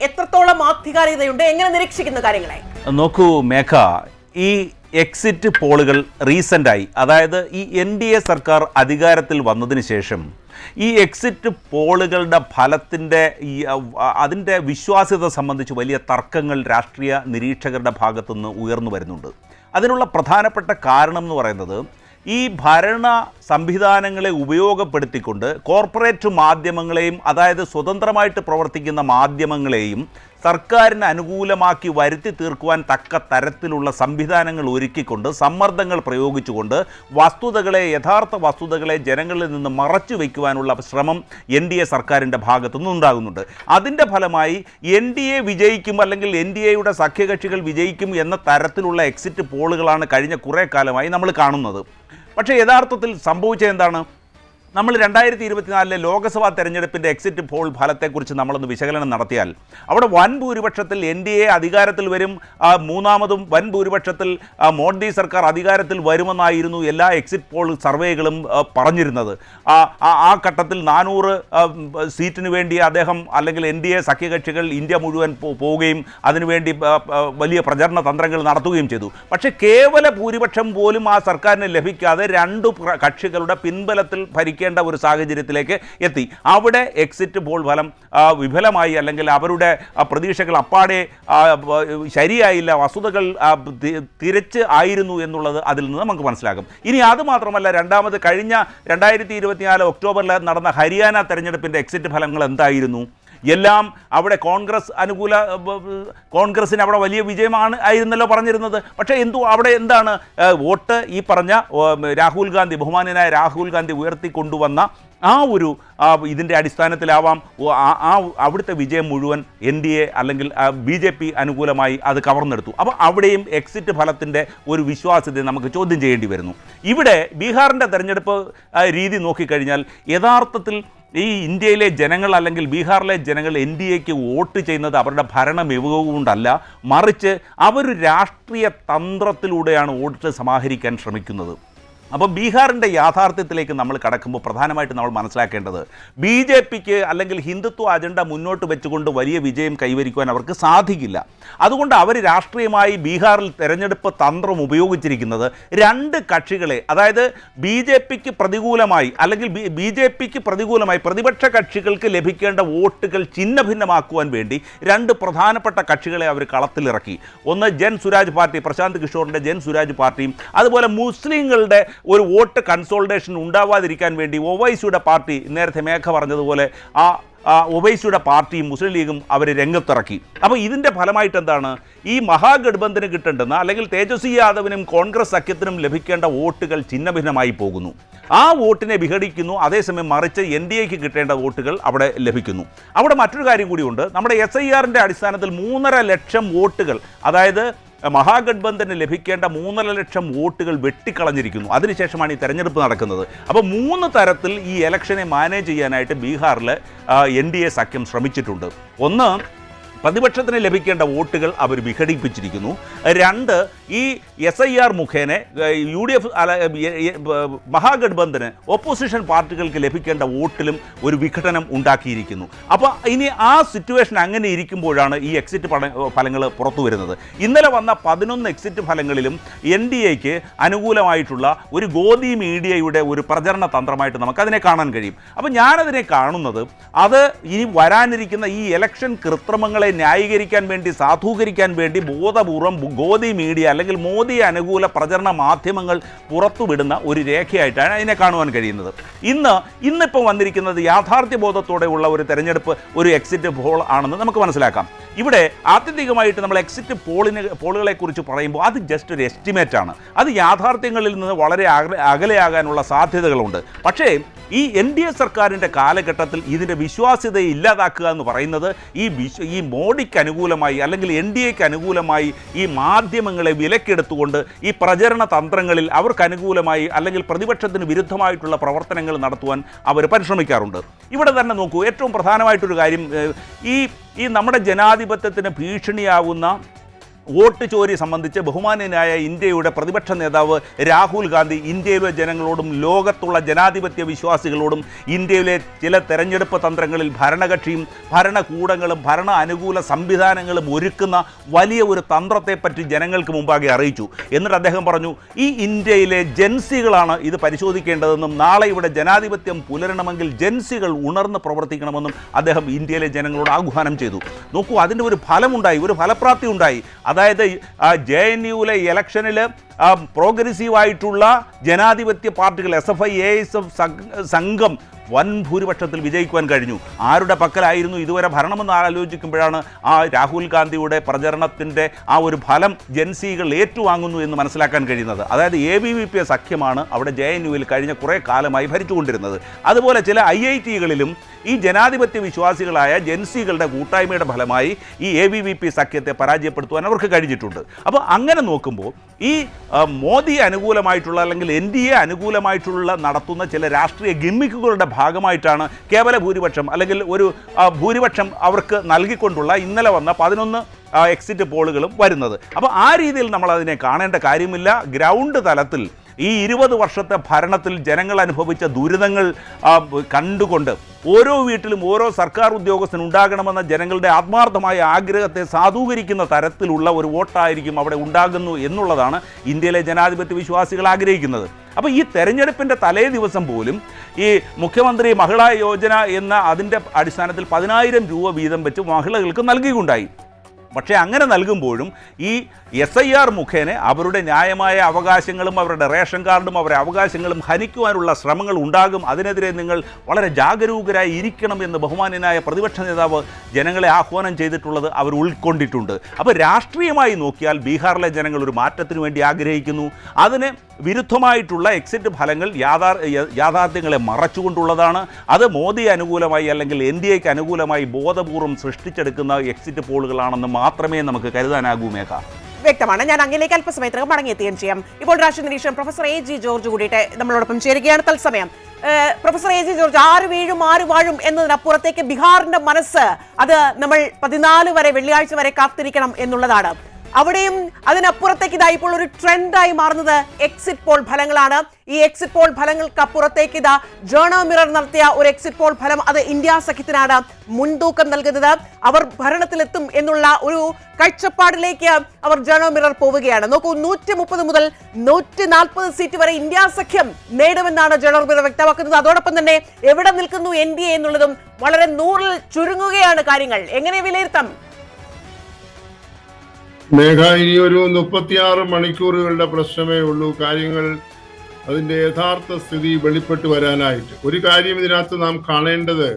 എത്രത്തോളം ആധികാരികതയുണ്ട്? എങ്ങനെ നിരീക്ഷിക്കുന്ന കാര്യങ്ങളെ നോക്കൂ മേഘ, ഈ എക്സിറ്റ് പോളുകൾ റീസെൻ്റായി, അതായത് ഈ NDA സർക്കാർ അധികാരത്തിൽ വന്നതിന് ശേഷം ഈ എക്സിറ്റ് പോളുകളുടെ ഫലത്തിൻ്റെ അതിൻ്റെ വിശ്വാസ്യത സംബന്ധിച്ച് വലിയ തർക്കങ്ങൾ രാഷ്ട്രീയ നിരീക്ഷകരുടെ ഭാഗത്തുനിന്ന് ഉയർന്നു വരുന്നുണ്ട്. അതിനുള്ള പ്രധാനപ്പെട്ട കാരണം എന്ന് പറയുന്നത്, ഈ ഭരണ സംവിധാനങ്ങളെ ഉപയോഗപ്പെടുത്തിക്കൊണ്ട് കോർപ്പറേറ്റ് മാധ്യമങ്ങളെയും, അതായത് സ്വതന്ത്രമായിട്ട് പ്രവർത്തിക്കുന്ന മാധ്യമങ്ങളെയും സർക്കാരിന് അനുകൂലമാക്കി വരുത്തി തീർക്കുവാൻ തക്ക തരത്തിലുള്ള സംവിധാനങ്ങൾ ഒരുക്കിക്കൊണ്ട്, സമ്മർദ്ദങ്ങൾ പ്രയോഗിച്ചുകൊണ്ട് യഥാർത്ഥ വസ്തുതകളെ ജനങ്ങളിൽ നിന്ന് മറച്ചു വയ്ക്കുവാനുള്ള ശ്രമം NDA സർക്കാരിൻ്റെ ഭാഗത്തുനിന്ന് ഉണ്ടാകുന്നുണ്ട്. അതിൻ്റെ ഫലമായി NDA വിജയിക്കും, അല്ലെങ്കിൽ NDAയുടെ സഖ്യകക്ഷികൾ വിജയിക്കും എന്ന തരത്തിലുള്ള എക്സിറ്റ് പോളുകളാണ് കഴിഞ്ഞ കുറേ കാലമായി നമ്മൾ കാണുന്നത്. പക്ഷേ യഥാർത്ഥത്തിൽ സംഭവിച്ചത് എന്താണ്? നമ്മൾ 2024 ലോക്സഭാ തെരഞ്ഞെടുപ്പിൻ്റെ എക്സിറ്റ് പോൾ ഫലത്തെക്കുറിച്ച് നമ്മളൊന്ന് വിശകലനം നടത്തിയാൽ അവിടെ വൻ ഭൂരിപക്ഷത്തിൽ NDA അധികാരത്തിൽ വരും, മൂന്നാമതും വൻ ഭൂരിപക്ഷത്തിൽ മോദി സർക്കാർ അധികാരത്തിൽ വരുമെന്നായിരുന്നു എല്ലാ എക്സിറ്റ് പോൾ സർവേകളും പറഞ്ഞിരുന്നത്. ആ ഘട്ടത്തിൽ 400 സീറ്റിന് വേണ്ടി അദ്ദേഹം അല്ലെങ്കിൽ NDA സഖ്യകക്ഷികൾ ഇന്ത്യ മുഴുവൻ പോവുകയും അതിനുവേണ്ടി വലിയ പ്രചരണ തന്ത്രങ്ങൾ നടത്തുകയും ചെയ്തു. പക്ഷേ കേവല ഭൂരിപക്ഷം പോലും ആ സർക്കാരിന് ലഭിക്കാതെ 2 കക്ഷികളുടെ പിൻബലത്തിൽ ഭരിക്കേണ്ട ഒരു സാഹചര്യത്തിലേക്ക് എത്തി. അവിടെ എക്സിറ്റ് പോൾ ഫലം വിഫലമായി, അല്ലെങ്കിൽ അവരുടെ പ്രതീക്ഷകൾ അപ്പാടെ ശരിയായില്ല, വസ്തുതകൾ തിരച്ച് ആയിരുന്നു എന്നുള്ളത് അതിൽ നിന്ന് നമുക്ക് മനസ്സിലാകും. ഇനി അതുമാത്രമല്ല, രണ്ടാമത് കഴിഞ്ഞ 2024 ഒക്ടോബറിൽ നടന്ന ഹരിയാന തെരഞ്ഞെടുപ്പിൻ്റെ എക്സിറ്റ് ഫലങ്ങൾ എന്തായിരുന്നു? എല്ലാം അവിടെ കോൺഗ്രസിന് അവിടെ വലിയ വിജയമാണ് ആയിരുന്നല്ലോ പറഞ്ഞിരുന്നത്. പക്ഷേ അവിടെ എന്താണ് വോട്ട്? ഈ പറഞ്ഞ രാഹുൽ ഗാന്ധി, ബഹുമാന്യനായ രാഹുൽ ഗാന്ധി ഉയർത്തിക്കൊണ്ടുവന്ന ആ ഒരു ഇതിൻ്റെ അടിസ്ഥാനത്തിലാവാം അവിടുത്തെ വിജയം മുഴുവൻ NDA അല്ലെങ്കിൽ BJP അനുകൂലമായി അത് കവർന്നെടുത്തു. അപ്പോൾ അവിടെയും എക്സിറ്റ് ഫലത്തിൻ്റെ ഒരു വിശ്വാസ്യത നമുക്ക് ചോദ്യം ചെയ്യേണ്ടി വരുന്നു. ഇവിടെ ബീഹാറിൻ്റെ തെരഞ്ഞെടുപ്പ് രീതി നോക്കിക്കഴിഞ്ഞാൽ യഥാർത്ഥത്തിൽ ഈ ഇന്ത്യയിലെ ജനങ്ങൾ അല്ലെങ്കിൽ ബീഹാറിലെ ജനങ്ങൾ NDAക്ക് വോട്ട് ചെയ്യുന്നത് അവരുടെ ഭരണ മികവ് കൊണ്ടല്ല, മറിച്ച് അവർ രാഷ്ട്രീയ തന്ത്രത്തിലൂടെയാണ് വോട്ട് സമാഹരിക്കാൻ ശ്രമിക്കുന്നത്. അപ്പോൾ ബീഹാറിൻ്റെ യാഥാർത്ഥ്യത്തിലേക്ക് നമ്മൾ കടക്കുമ്പോൾ പ്രധാനമായിട്ട് നമ്മൾ മനസ്സിലാക്കേണ്ടത് BJPക്ക് അല്ലെങ്കിൽ ഹിന്ദുത്വ അജണ്ട മുന്നോട്ട് വെച്ചുകൊണ്ട് വലിയ വിജയം കൈവരിക്കുവാൻ അവർക്ക് സാധിക്കില്ല. അതുകൊണ്ട് അവർ രാഷ്ട്രീയമായി ബീഹാറിൽ തെരഞ്ഞെടുപ്പ് തന്ത്രം ഉപയോഗിച്ചിരിക്കുന്നത് രണ്ട് കക്ഷികളെ, അതായത് BJPക്ക് പ്രതികൂലമായി അല്ലെങ്കിൽ BJPക്ക് പ്രതികൂലമായി പ്രതിപക്ഷ കക്ഷികൾക്ക് ലഭിക്കേണ്ട വോട്ടുകൾ ഛിന്നഭിന്നമാക്കുവാൻ വേണ്ടി രണ്ട് പ്രധാനപ്പെട്ട കക്ഷികളെ അവർ കളത്തിലിറക്കി. ഒന്ന് ജൻ സുരാജ് പാർട്ടി, പ്രശാന്ത് കിഷോറിൻ്റെ ജൻ സുരാജ് പാർട്ടിയും, അതുപോലെ മുസ്ലിങ്ങളുടെ ഒരു വോട്ട് കൺസോൾട്ടേഷൻ ഉണ്ടാവാതിരിക്കാൻ വേണ്ടി ഒവൈസിയുടെ പാർട്ടി, നേരത്തെ മേഘ പറഞ്ഞതുപോലെ ഒവൈസിയുടെ പാർട്ടിയും മുസ്ലിം ലീഗും അവർ രംഗത്തിറക്കി. അപ്പോൾ ഇതിൻ്റെ ഫലമായിട്ട് എന്താണ്, ഈ മഹാഗഠബന്ധന് കിട്ടേണ്ടുന്ന അല്ലെങ്കിൽ തേജസ്വി യാദവിനും കോൺഗ്രസ് സഖ്യത്തിനും ലഭിക്കേണ്ട വോട്ടുകൾ ഛിന്നഭിന്നമായി പോകുന്നു. ആ വോട്ടിനെ വിഘടിക്കുന്നു. അതേസമയം മറിച്ച് NDAക്ക് കിട്ടേണ്ട വോട്ടുകൾ അവിടെ ലഭിക്കുന്നു. അവിടെ മറ്റൊരു കാര്യം കൂടിയുണ്ട്. നമ്മുടെ SIRൻ്റെ അടിസ്ഥാനത്തിൽ 3.5 ലക്ഷം വോട്ടുകൾ, അതായത് മഹാഗഠബന്ധന് ലഭിക്കേണ്ട 3.5 ലക്ഷം വോട്ടുകൾ വെട്ടിക്കളഞ്ഞിരിക്കുന്നു. അതിനുശേഷമാണ് ഈ തെരഞ്ഞെടുപ്പ് നടക്കുന്നത്. അപ്പോൾ 3 തരത്തിൽ ഈ ഇലക്ഷനെ മാനേജ് ചെയ്യാനായിട്ട് ബീഹാറിൽ NDA സഖ്യം ശ്രമിച്ചിട്ടുണ്ട്. ഒന്ന്, പ്രതിപക്ഷത്തിന് ലഭിക്കേണ്ട വോട്ടുകൾ അവർ വിഘടിപ്പിച്ചിരിക്കുന്നു. 2, ഈ SIR മുഖേന UDF മഹാഗഠബന്ധന് ഒപ്പോസിഷൻ പാർട്ടികൾക്ക് ലഭിക്കേണ്ട വോട്ടിലും ഒരു വിഘടനം ഉണ്ടാക്കിയിരിക്കുന്നു. അപ്പോൾ ഇനി ആ സിറ്റുവേഷൻ അങ്ങനെ ഇരിക്കുമ്പോഴാണ് ഈ എക്സിറ്റ് ഫലങ്ങൾ പുറത്തു വരുന്നത്. ഇന്നലെ വന്ന 11 എക്സിറ്റ് ഫലങ്ങളിലും NDAക്ക് അനുകൂലമായിട്ടുള്ള ഒരു ഗോദി മീഡിയയുടെ ഒരു പ്രചരണ തന്ത്രമായിട്ട് നമുക്കതിനെ കാണാൻ കഴിയും. അപ്പോൾ ഞാനതിനെ കാണുന്നത് അത് ഇനി വരാനിരിക്കുന്ന ഈ ഇലക്ഷൻ കൃത്രിമങ്ങളെ ന്യായീകരിക്കാൻ വേണ്ടി, സാധൂകരിക്കാൻ വേണ്ടി ബോധപൂർവം ഗോദി മീഡിയ അല്ലെങ്കിൽ മോദി അനുകൂല പ്രചരണ മാധ്യമങ്ങൾ പുറത്തുവിടുന്ന ഒരു രേഖയായിട്ടാണ് അതിനെ കാണുവാൻ കഴിയുന്നത്. ഇന്നിപ്പോൾ വന്നിരിക്കുന്നത് യാഥാർത്ഥ്യബോധത്തോടെയുള്ള ഒരു തെരഞ്ഞെടുപ്പ്, ഒരു എക്സിറ്റ് പോൾ ആണെന്ന് നമുക്ക് മനസ്സിലാക്കാം. ഇവിടെ ആത്യന്തികമായിട്ട് നമ്മൾ എക്സിറ്റ് പോളുകളെ കുറിച്ച് പറയുമ്പോൾ അത് ജസ്റ്റ് ഒരു എസ്റ്റിമേറ്റ് ആണ്. അത് യാഥാർത്ഥ്യങ്ങളിൽ നിന്ന് വളരെ അകലെയാകാനുള്ള സാധ്യതകളുണ്ട്. പക്ഷേ ഈ NDA സർക്കാരിൻ്റെ കാലഘട്ടത്തിൽ ഇതിൻ്റെ വിശ്വാസ്യതയെ ഇല്ലാതാക്കുക എന്ന് പറയുന്നത് ഈ മോഡിക്ക് അനുകൂലമായി അല്ലെങ്കിൽ NDAക്ക് അനുകൂലമായി ഈ മാധ്യമങ്ങളെ വിലക്കെടുത്തുകൊണ്ട് ഈ പ്രചരണ തന്ത്രങ്ങളിൽ അവർക്ക് അനുകൂലമായി അല്ലെങ്കിൽ പ്രതിപക്ഷത്തിന് വിരുദ്ധമായിട്ടുള്ള പ്രവർത്തനങ്ങൾ നടത്തുവാൻ അവർ പരിശ്രമിക്കാറുണ്ട്. ഇവിടെ തന്നെ നോക്കൂ, ഏറ്റവും പ്രധാനമായിട്ടൊരു കാര്യം, ഈ നമ്മുടെ ജനാധിപത്യത്തിന് ഭീഷണിയാവുന്ന വോട്ട് ചോരി സംബന്ധിച്ച് ബഹുമാന്യനായ ഇന്ത്യയുടെ പ്രതിപക്ഷ നേതാവ് രാഹുൽ ഗാന്ധി ഇന്ത്യയിലെ ജനങ്ങളോടും ലോകത്തുള്ള ജനാധിപത്യ വിശ്വാസികളോടും ഇന്ത്യയിലെ ചില തെരഞ്ഞെടുപ്പ് തന്ത്രങ്ങളിൽ ഭരണകക്ഷിയും ഭരണകൂടങ്ങളും ഭരണ അനുകൂല സംവിധാനങ്ങളും ഒരുക്കുന്ന വലിയ ഒരു തന്ത്രത്തെപ്പറ്റി ജനങ്ങൾക്ക് മുമ്പാകെ അറിയിച്ചു. എന്നിട്ട് അദ്ദേഹം പറഞ്ഞു, ഈ ഇന്ത്യയിലെ ജൻസികളാണ് ഇത് പരിശോധിക്കേണ്ടതെന്നും നാളെ ഇവിടെ ജനാധിപത്യം പുലരണമെങ്കിൽ ജൻസികൾ ഉണർന്ന് പ്രവർത്തിക്കണമെന്നും അദ്ദേഹം ഇന്ത്യയിലെ ജനങ്ങളോട് ആഹ്വാനം ചെയ്തു. നോക്കൂ, അതിൻ്റെ ഒരു ഫലമുണ്ടായി, ഒരു ഫലപ്രാപ്തി ഉണ്ടായി. അതായത് JNUവിലെ ഇലക്ഷനിൽ പ്രോഗ്രസീവായിട്ടുള്ള ജനാധിപത്യ പാർട്ടികൾ SFI AISF സംഘം വൻ ഭൂരിപക്ഷത്തിൽ വിജയിക്കുവാൻ കഴിഞ്ഞു. ആരുടെ പക്കലായിരുന്നു ഇതുവരെ ഭരണമെന്ന് ആലോചിക്കുമ്പോഴാണ് ആ രാഹുൽ ഗാന്ധിയുടെ പ്രചരണത്തിൻ്റെ ആ ഒരു ഫലം ജൻസികൾ ഏറ്റുവാങ്ങുന്നു എന്ന് മനസ്സിലാക്കാൻ കഴിയുന്നത്. അതായത് ABVP സഖ്യമാണ് അവിടെ JNUവിൽ കഴിഞ്ഞ കുറേ കാലമായി ഭരിച്ചുകൊണ്ടിരുന്നത്. അതുപോലെ ചില IITകളിലും ഈ ജനാധിപത്യ വിശ്വാസികളായ ജൻസികളുടെ കൂട്ടായ്മയുടെ ഫലമായി ഈ ABVP സഖ്യത്തെ പരാജയപ്പെടുത്തുവാൻ അവർക്ക് കഴിഞ്ഞിട്ടുണ്ട്. അപ്പോൾ അങ്ങനെ നോക്കുമ്പോൾ ഈ മോദി അനുകൂലമായിട്ടുള്ള അല്ലെങ്കിൽ NDA അനുകൂലമായിട്ടുള്ള നടത്തുന്ന ചില രാഷ്ട്രീയ ഗിമ്മിക്കുകളുടെ ഭാഗമായിട്ടാണ് കേവല ഭൂരിപക്ഷം അല്ലെങ്കിൽ ഒരു ഭൂരിപക്ഷം അവർക്ക് നൽകിക്കൊണ്ടുള്ള ഇന്നലെ വന്ന 11 എക്സിറ്റ് പോളുകളും വരുന്നത്. അപ്പോൾ ആ രീതിയിൽ നമ്മൾ അതിനെ കാണേണ്ട കാര്യമില്ല. ഗ്രൗണ്ട് തലത്തിൽ ഈ 20 വർഷത്തെ ഭരണത്തിൽ ജനങ്ങൾ അനുഭവിച്ച ദുരിതങ്ങൾ കണ്ടുകൊണ്ട് ഓരോ വീട്ടിലും ഓരോ സർക്കാർ ഉദ്യോഗസ്ഥൻ ഉണ്ടാകണമെന്ന ജനങ്ങളുടെ ആത്മാർത്ഥമായ ആഗ്രഹത്തെ സാധൂകരിക്കുന്ന തരത്തിലുള്ള ഒരു വോട്ടായിരിക്കും അവിടെ ഉണ്ടാകുന്നു എന്നുള്ളതാണ് ഇന്ത്യയിലെ ജനാധിപത്യ വിശ്വാസികൾ ആഗ്രഹിക്കുന്നത്. അപ്പോൾ ഈ തെരഞ്ഞെടുപ്പിൻ്റെ തലേ ദിവസം പോലും ഈ മുഖ്യമന്ത്രി മഹിളാ യോജന എന്ന അതിൻ്റെ അടിസ്ഥാനത്തിൽ 10,000 രൂപ വീതം വെച്ച് മഹിളകൾക്ക് നൽകിയുണ്ടായി. പക്ഷേ അങ്ങനെ നൽകുമ്പോഴും ഈ SIR മുഖേന അവരുടെ ന്യായമായ അവകാശങ്ങളും അവരുടെ റേഷൻ കാർഡും അവരുടെ അവകാശങ്ങളും ഹനിക്കുവാനുള്ള ശ്രമങ്ങൾ ഉണ്ടാകും. അതിനെതിരെ നിങ്ങൾ വളരെ ജാഗരൂകരായി ഇരിക്കണം എന്ന് ബഹുമാന്യനായ പ്രതിപക്ഷ നേതാവ് ജനങ്ങളെ ആഹ്വാനം ചെയ്തിട്ടുള്ളത് അവർ ഉൾക്കൊണ്ടിട്ടുണ്ട്. അപ്പോൾ രാഷ്ട്രീയമായി നോക്കിയാൽ ബീഹാറിലെ ജനങ്ങൾ ഒരു മാറ്റത്തിന് വേണ്ടി ആഗ്രഹിക്കുന്നു. അതിന് വിരുദ്ധമായിട്ടുള്ള എക്സിറ്റ് ഫലങ്ങൾ യാഥാർത്ഥ്യങ്ങളെ മറച്ചുകൊണ്ടുള്ളതാണ്. അത് മോദി അനുകൂലമായി അല്ലെങ്കിൽ NDAക്ക് അനുകൂലമായി ബോധപൂർവം സൃഷ്ടിച്ചെടുക്കുന്ന എക്സിറ്റ് പോളുകളാണെന്ന് മാത്രമേ നമുക്ക് കരുതാനാകൂ. മേഘ, വ്യക്തമാണ്. ഞാൻ അങ്ങിലേക്ക് അല്പസമയത്തിനകം മടങ്ങിയെത്തുകയും ചെയ്യാം. ഇപ്പോൾ രാഷ്ട്രീയ നിരീക്ഷകൻ പ്രൊഫസർ AG ജോർജ് കൂടിയിട്ട് നമ്മളോടൊപ്പം ചേരുകയാണ് തത്സമയം. പ്രൊഫസർ AG ജോർജ്, 6 വീഴും 6 വാഴും എന്നതിനപ്പുറത്തേക്ക് ബീഹാറിന്റെ മനസ്സ് അത് നമ്മൾ 14 വരെ വെള്ളിയാഴ്ച വരെ കാത്തിരിക്കണം എന്നുള്ളതാണ്. അവിടെയും അതിനപ്പുറത്തേക്ക് ഇതാ ഇപ്പോൾ ഒരു ട്രെൻഡായി മാറുന്നത് എക്സിറ്റ് പോൾ ഫലങ്ങളാണ്. ഈ എക്സിറ്റ് പോൾ ഫലങ്ങൾക്ക് അപ്പുറത്തേക്ക് ഇതാ ജേർണൽ മിറർ നടത്തിയ ഒരു എക്സിറ്റ് പോൾ ഫലം അത് ഇന്ത്യ സഖ്യത്തിനാണ് മുൻതൂക്കം നൽകുന്നത്. അവർ ഭരണത്തിലെത്തും എന്നുള്ള ഒരു കാഴ്ചപ്പാടിലേക്ക് അവർ ജേർണൽ മിറർ പോവുകയാണ്. നോക്കൂ, 130 മുതൽ 140 സീറ്റ് വരെ ഇന്ത്യ സഖ്യം നേടുമെന്നാണ് ജേർണൽ മിറർ വ്യക്തമാക്കുന്നത്. അതോടൊപ്പം തന്നെ എവിടെ നിൽക്കുന്നു NDA എന്നുള്ളതും വളരെ 100-ൽ ചുരുങ്ങുകയാണ് കാര്യങ്ങൾ. എങ്ങനെ വിലയിരുത്താം മേഘ? ഇനി ഒരു 36 മണിക്കൂറുകളുടെ പ്രശ്നമേ ഉള്ളൂ കാര്യങ്ങൾ അതിന്റെ യഥാർത്ഥ സ്ഥിതി വെളിപ്പെട്ട് വരാനായിട്ട്. ഒരു കാര്യം ഇതിനകത്ത് നാം കാണേണ്ടത്,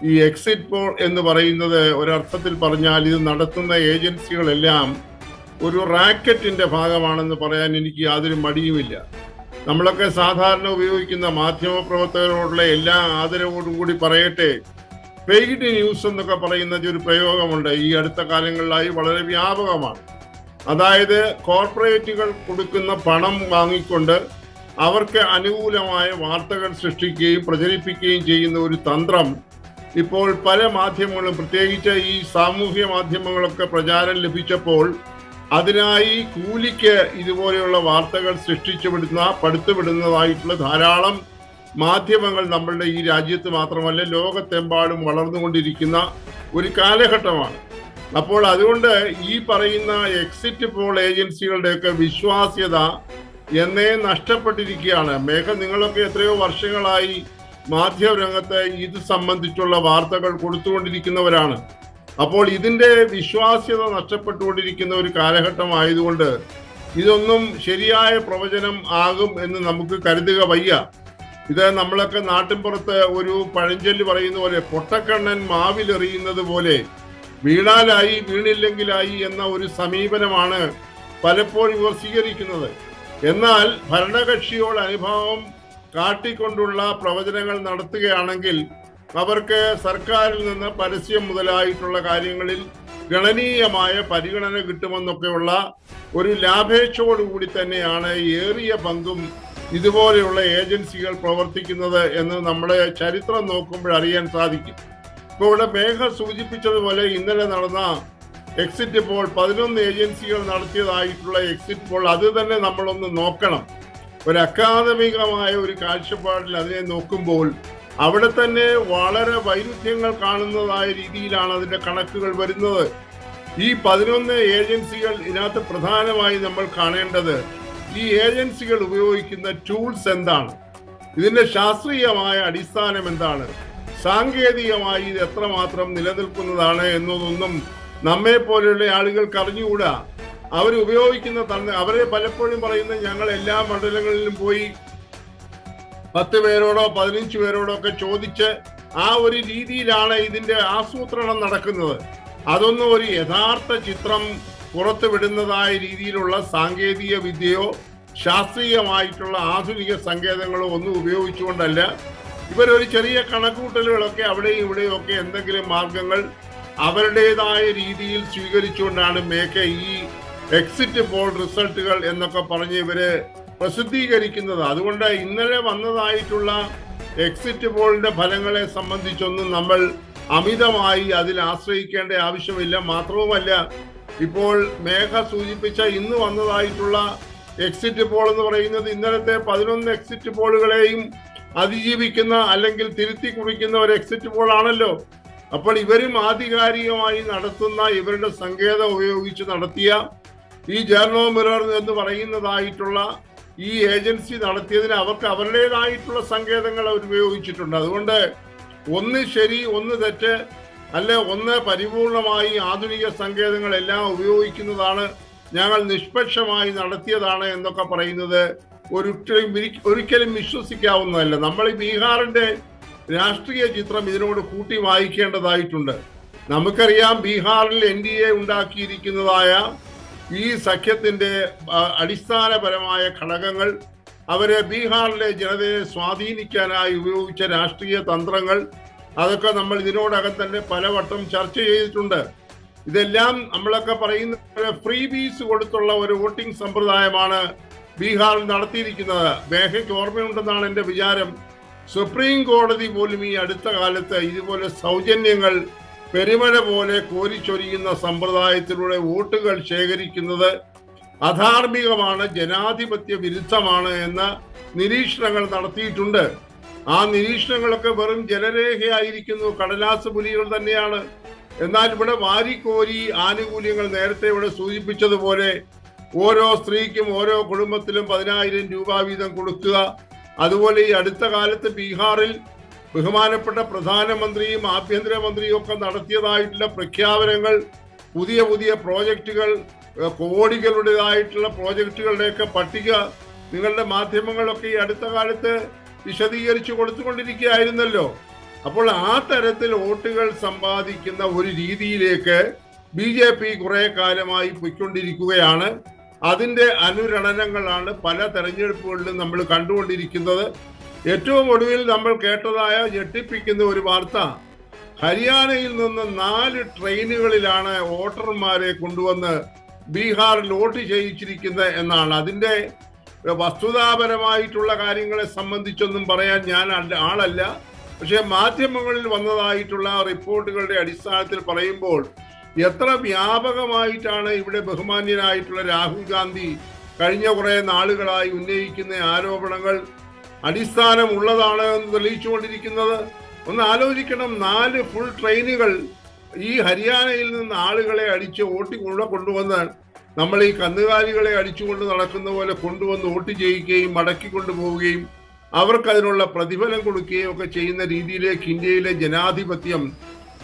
ഈ എക്സിറ്റ് പോൾ എന്ന് പറയുന്നത് ഒരർത്ഥത്തിൽ പറഞ്ഞാൽ ഇത് നടത്തുന്ന ഏജൻസികളെല്ലാം ഒരു റാക്കറ്റിന്റെ ഭാഗമാണെന്ന് പറയാൻ എനിക്ക് യാതൊരു മടിയുമില്ല. നമ്മളൊക്കെ സാധാരണ ഉപയോഗിക്കുന്ന മാധ്യമപ്രവർത്തകരോടുള്ള എല്ലാ ആദരവോടും കൂടി പറയട്ടെ, പെയ്ഡ് ന്യൂസ് എന്നൊക്കെ പറയുന്ന ഒരു പ്രയോഗമുണ്ട്. ഈ അടുത്ത കാലങ്ങളിലായി വളരെ വ്യാപകമാണ്. അതായത് കോർപ്പറേറ്റുകൾ കൊടുക്കുന്ന പണം വാങ്ങിക്കൊണ്ട് അവർക്ക് അനുകൂലമായ വാർത്തകൾ സൃഷ്ടിക്കുകയും പ്രചരിപ്പിക്കുകയും ചെയ്യുന്ന ഒരു തന്ത്രം ഇപ്പോൾ പല മാധ്യമങ്ങളും, പ്രത്യേകിച്ച് ഈ സാമൂഹ്യ മാധ്യമങ്ങളൊക്കെ പ്രചാരം ലഭിച്ചപ്പോൾ അതിനായി കൂലിക്ക് ഇതുപോലെയുള്ള വാർത്തകൾ പടുത്തുവിടുന്നതായിട്ടുള്ള ധാരാളം മാധ്യമങ്ങൾ നമ്മളുടെ ഈ രാജ്യത്ത് മാത്രമല്ല ലോകത്തെമ്പാടും വളർന്നുകൊണ്ടിരിക്കുന്ന ഒരു കാലഘട്ടമാണ്. അപ്പോൾ അതുകൊണ്ട് ഈ പറയുന്ന എക്സിറ്റ് പോൾ ഏജൻസികളുടെയൊക്കെ വിശ്വാസ്യത എന്നേ നഷ്ടപ്പെട്ടിരിക്കുകയാണ്. മേഘ, നിങ്ങളൊക്കെ എത്രയോ വർഷങ്ങളായി മാധ്യമരംഗത്ത് ഇത് സംബന്ധിച്ചുള്ള വാർത്തകൾ കൊടുത്തുകൊണ്ടിരിക്കുന്നവരാണ്. അപ്പോൾ ഇതിന്റെ വിശ്വാസ്യത നഷ്ടപ്പെട്ടുകൊണ്ടിരിക്കുന്ന ഒരു കാലഘട്ടമായതുകൊണ്ട് ഇതൊന്നും ശരിയായ പ്രവചനം ആകും എന്ന് നമുക്ക് കരുതുക വയ്യ. ഇത് നമ്മളൊക്കെ നാട്ടിൻപുറത്ത് ഒരു പഴഞ്ചൊല്ല് പറയുന്ന പോലെ പൊട്ടക്കണ്ണൻ മാവിലെറിയുന്നത് പോലെ വീണാലായി വീണില്ലെങ്കിലായി എന്ന ഒരു സമീപനമാണ് പലപ്പോഴും ഇവർ സ്വീകരിക്കുന്നത്. എന്നാൽ ഭരണകക്ഷിയോട് അനുഭാവം കാട്ടിക്കൊണ്ടുള്ള പ്രവചനങ്ങൾ നടത്തുകയാണെങ്കിൽ അവർക്ക് സർക്കാരിൽ നിന്ന് പരസ്യം മുതലായിട്ടുള്ള കാര്യങ്ങളിൽ ഗണനീയമായ പരിഗണന കിട്ടുമെന്നൊക്കെയുള്ള ഒരു ലാഭേച്ഛയോടുകൂടി തന്നെയാണ് ഏറിയ പങ്കും ഇതുപോലെയുള്ള ഏജൻസികൾ പ്രവർത്തിക്കുന്നത് എന്ന് നമ്മുടെ ചരിത്രം നോക്കുമ്പോൾ അറിയാൻ സാധിക്കും. ഇപ്പോൾ ഇവിടെ മേഘ സൂചിപ്പിച്ചതുപോലെ ഇന്നലെ നടന്ന എക്സിറ്റ് പോൾ 11 ഏജൻസികൾ നടത്തിയതായിട്ടുള്ള എക്സിറ്റ് പോൾ അത് തന്നെ നമ്മളൊന്ന് നോക്കണം. ഒരു അക്കാദമികമായ ഒരു കാഴ്ചപ്പാടിൽ അതിനെ നോക്കുമ്പോൾ അവിടെ തന്നെ വളരെ വൈരുദ്ധ്യങ്ങൾ കാണുന്നതായ രീതിയിലാണ് അതിന്റെ കണക്കുകൾ വരുന്നത്. ഈ 11 ഏജൻസികൾ ഇതിനകത്ത് പ്രധാനമായി നമ്മൾ കാണേണ്ടത് ഈ ഏജൻസികൾ ഉപയോഗിക്കുന്ന ടൂൾസ് എന്താണ്, ഇതിന്റെ ശാസ്ത്രീയമായ അടിസ്ഥാനം എന്താണ്, സാങ്കേതികമായി ഇത് എത്രമാത്രം നിലനിൽക്കുന്നതാണ് എന്നതൊന്നും നമ്മെ പോലെയുള്ള ആളുകൾക്ക് അറിഞ്ഞുകൂടാ. അവരുപയോഗിക്കുന്ന അവരെ പലപ്പോഴും പറയുന്നത് ഞങ്ങൾ എല്ലാ മണ്ഡലങ്ങളിലും പോയി 10 പേരോടോ 15 പേരോടോ ഒക്കെ ചോദിച്ച് ആ ഒരു രീതിയിലാണ് ഇതിന്റെ ആസൂത്രണം നടക്കുന്നത്. അതൊന്നും ഒരു യഥാർത്ഥ ചിത്രം പുറത്തുവിടുന്നതായ രീതിയിലുള്ള സാങ്കേതിക വിദ്യയോ ശാസ്ത്രീയമായിട്ടുള്ള ആധുനിക സങ്കേതങ്ങളോ ഒന്നും ഉപയോഗിച്ചുകൊണ്ടല്ല. ഇവരൊരു ചെറിയ കണക്കുകൂട്ടലുകളൊക്കെ അവിടെയും ഇവിടെയും ഒക്കെ എന്തെങ്കിലും മാർഗങ്ങൾ അവരുടേതായ രീതിയിൽ സ്വീകരിച്ചുകൊണ്ടാണ് ഈ എക്സിറ്റ് പോൾ റിസൾട്ടുകൾ എന്നൊക്കെ പറഞ്ഞ് ഇവര് പ്രസിദ്ധീകരിക്കുന്നത്. അതുകൊണ്ട് ഇന്നലെ വന്നതായിട്ടുള്ള എക്സിറ്റ് പോളിന്റെ ഫലങ്ങളെ സംബന്ധിച്ചൊന്നും നമ്മൾ അമിതമായി അതിൽ ആശ്രയിക്കേണ്ട ആവശ്യമില്ല. മാത്രവുമല്ല, ഇപ്പോൾ മേഘ സൂചിപ്പിച്ച ഇന്ന് വന്നതായിട്ടുള്ള എക്സിറ്റ് പോൾ എന്ന് പറയുന്നത് ഇന്നലത്തെ 11 എക്സിറ്റ് പോളുകളെയും അതിജീവിക്കുന്ന അല്ലെങ്കിൽ തിരുത്തി കുറിക്കുന്ന ഒരു എക്സിറ്റ് പോൾ ആണല്ലോ. അപ്പോൾ ഇവരും ആധികാരികമായി നടത്തുന്ന ഇവരുടെ സങ്കേതം ഉപയോഗിച്ച് നടത്തിയ ഈ ജേർണൽ മിറർ എന്ന് പറയുന്നതായിട്ടുള്ള ഈ ഏജൻസി നടത്തിയതിന് അവർക്ക് അവരുടേതായിട്ടുള്ള സങ്കേതങ്ങൾ അവർ ഉപയോഗിച്ചിട്ടുണ്ട്. അതുകൊണ്ട് ഒന്ന് ശരി ഒന്ന് തെറ്റ് അല്ലെ ഒന്ന് പരിപൂർണമായി ആധുനിക സങ്കേതങ്ങളെല്ലാം ഉപയോഗിക്കുന്നതാണ്, ഞങ്ങൾ നിഷ്പക്ഷമായി നടത്തിയതാണ് എന്നൊക്കെ പറയുന്നത് ഒരിക്കലും വിശ്വസിക്കാവുന്നതല്ല. നമ്മൾ ഈ ബീഹാറിന്റെ രാഷ്ട്രീയ ചിത്രം ഇതിനോട് കൂട്ടി വായിക്കേണ്ടതായിട്ടുണ്ട്. നമുക്കറിയാം ബീഹാറിൽ NDA ഉണ്ടാക്കിയിരിക്കുന്നതായ ഈ സഖ്യത്തിന്റെ അടിസ്ഥാനപരമായ ഘടകങ്ങൾ, അവരെ ബീഹാറിലെ ജനതയെ സ്വാധീനിക്കാനായി ഉപയോഗിച്ച രാഷ്ട്രീയ തന്ത്രങ്ങൾ, അതൊക്കെ നമ്മൾ ഇതിനോടകം തന്നെ പലവട്ടം ചർച്ച ചെയ്തിട്ടുണ്ട്. ഇതെല്ലാം നമ്മളൊക്കെ പറയുന്ന ഫ്രീ ബീസ് കൊടുത്തുള്ള ഒരു വോട്ടിംഗ് സമ്പ്രദായമാണ് ബീഹാറിൽ നടത്തിയിരിക്കുന്നത്. മേഘയ്ക്ക് ഓർമ്മയുണ്ടെന്നാണ് എൻ്റെ വിചാരം. സുപ്രീം കോടതി പോലും ഈ അടുത്ത കാലത്ത് ഇതുപോലെ സൗജന്യങ്ങൾ പെരുമഴ പോലെ കോരിച്ചൊരിയുന്ന സമ്പ്രദായത്തിലൂടെ വോട്ടുകൾ ശേഖരിക്കുന്നത് അധാർമികമാണ്, ജനാധിപത്യ വിരുദ്ധമാണ് എന്ന നിരീക്ഷണങ്ങൾ നടത്തിയിട്ടുണ്ട്. ആ നിരീക്ഷണങ്ങളൊക്കെ വെറും ജലരേഖയായിരിക്കുന്നു, കടലാസ് പുലികൾ തന്നെയാണ്. എന്നാൽ ഇവിടെ വാരിക്കോരി ആനുകൂല്യങ്ങൾ നേരത്തെ ഇവിടെ സൂചിപ്പിച്ചതുപോലെ ഓരോ സ്ത്രീക്കും ഓരോ കുടുംബത്തിലും 10,000 രൂപ വീതം കൊടുക്കുക. അതുപോലെ ഈ അടുത്ത കാലത്ത് ബീഹാറിൽ ബഹുമാനപ്പെട്ട പ്രധാനമന്ത്രിയും ആഭ്യന്തരമന്ത്രിയും ഒക്കെ നടത്തിയതായിട്ടുള്ള പ്രഖ്യാപനങ്ങൾ, പുതിയ പുതിയ പ്രോജക്റ്റുകൾ, കോടികളുടേതായിട്ടുള്ള പ്രോജക്റ്റുകളുടെയൊക്കെ പട്ടിക നിങ്ങളുടെ മാധ്യമങ്ങളൊക്കെ ഈ അടുത്ത കാലത്ത് വിശദീകരിച്ചു കൊടുത്തുകൊണ്ടിരിക്കുകയായിരുന്നല്ലോ. അപ്പോൾ ആ തരത്തിൽ വോട്ടുകൾ സമ്പാദിക്കുന്ന ഒരു രീതിയിലേക്ക് BJP കുറെ കാലമായി പോയിക്കൊണ്ടിരിക്കുകയാണ്. അതിന്റെ അനുരണനങ്ങളാണ് പല തെരഞ്ഞെടുപ്പുകളിലും നമ്മൾ കണ്ടുകൊണ്ടിരിക്കുന്നത്. ഏറ്റവും ഒടുവിൽ നമ്മൾ കേട്ടതായ ഞെട്ടിപ്പിക്കുന്ന ഒരു വാർത്ത, ഹരിയാനയിൽ നിന്ന് 4 ട്രെയിനുകളിലാണ് വോട്ടർമാരെ കൊണ്ടുവന്ന് ബീഹാറിൽ വോട്ട് ചെയ്യിച്ചിരിക്കുന്നത് എന്നാണ്. അതിന്റെ വസ്തുതാപരമായിട്ടുള്ള കാര്യങ്ങളെ സംബന്ധിച്ചൊന്നും പറയാൻ ഞാൻ ആളല്ല. പക്ഷെ മാധ്യമങ്ങളിൽ വന്നതായിട്ടുള്ള റിപ്പോർട്ടുകളുടെ അടിസ്ഥാനത്തിൽ പറയുമ്പോൾ എത്ര വ്യാപകമായിട്ടാണ് ഇവിടെ ബഹുമാന്യനായിട്ടുള്ള രാഹുൽ ഗാന്ധി കഴിഞ്ഞ കുറെ നാളുകളായി ഉന്നയിക്കുന്ന ആരോപണങ്ങൾ അടിസ്ഥാനമുള്ളതാണ് എന്ന് തെളിയിച്ചുകൊണ്ടിരിക്കുന്നത്. ഒന്ന് ആലോചിക്കണം, 4 ഫുൾ ട്രെയിനുകൾ ഈ ഹരിയാനയിൽ നിന്ന് ആളുകളെ അടിച്ച് കൊണ്ടുവന്ന് നമ്മൾ ഈ കന്നുകാലികളെ അടിച്ചുകൊണ്ട് നടക്കുന്ന പോലെ കൊണ്ടുവന്ന് വോട്ട് ചെയ്യിക്കുകയും മടക്കി കൊണ്ടുപോവുകയും അവർക്കതിനുള്ള പ്രതിഫലം കൊടുക്കുകയും ഒക്കെ ചെയ്യുന്ന രീതിയിലേക്ക് ഇന്ത്യയിലെ ജനാധിപത്യം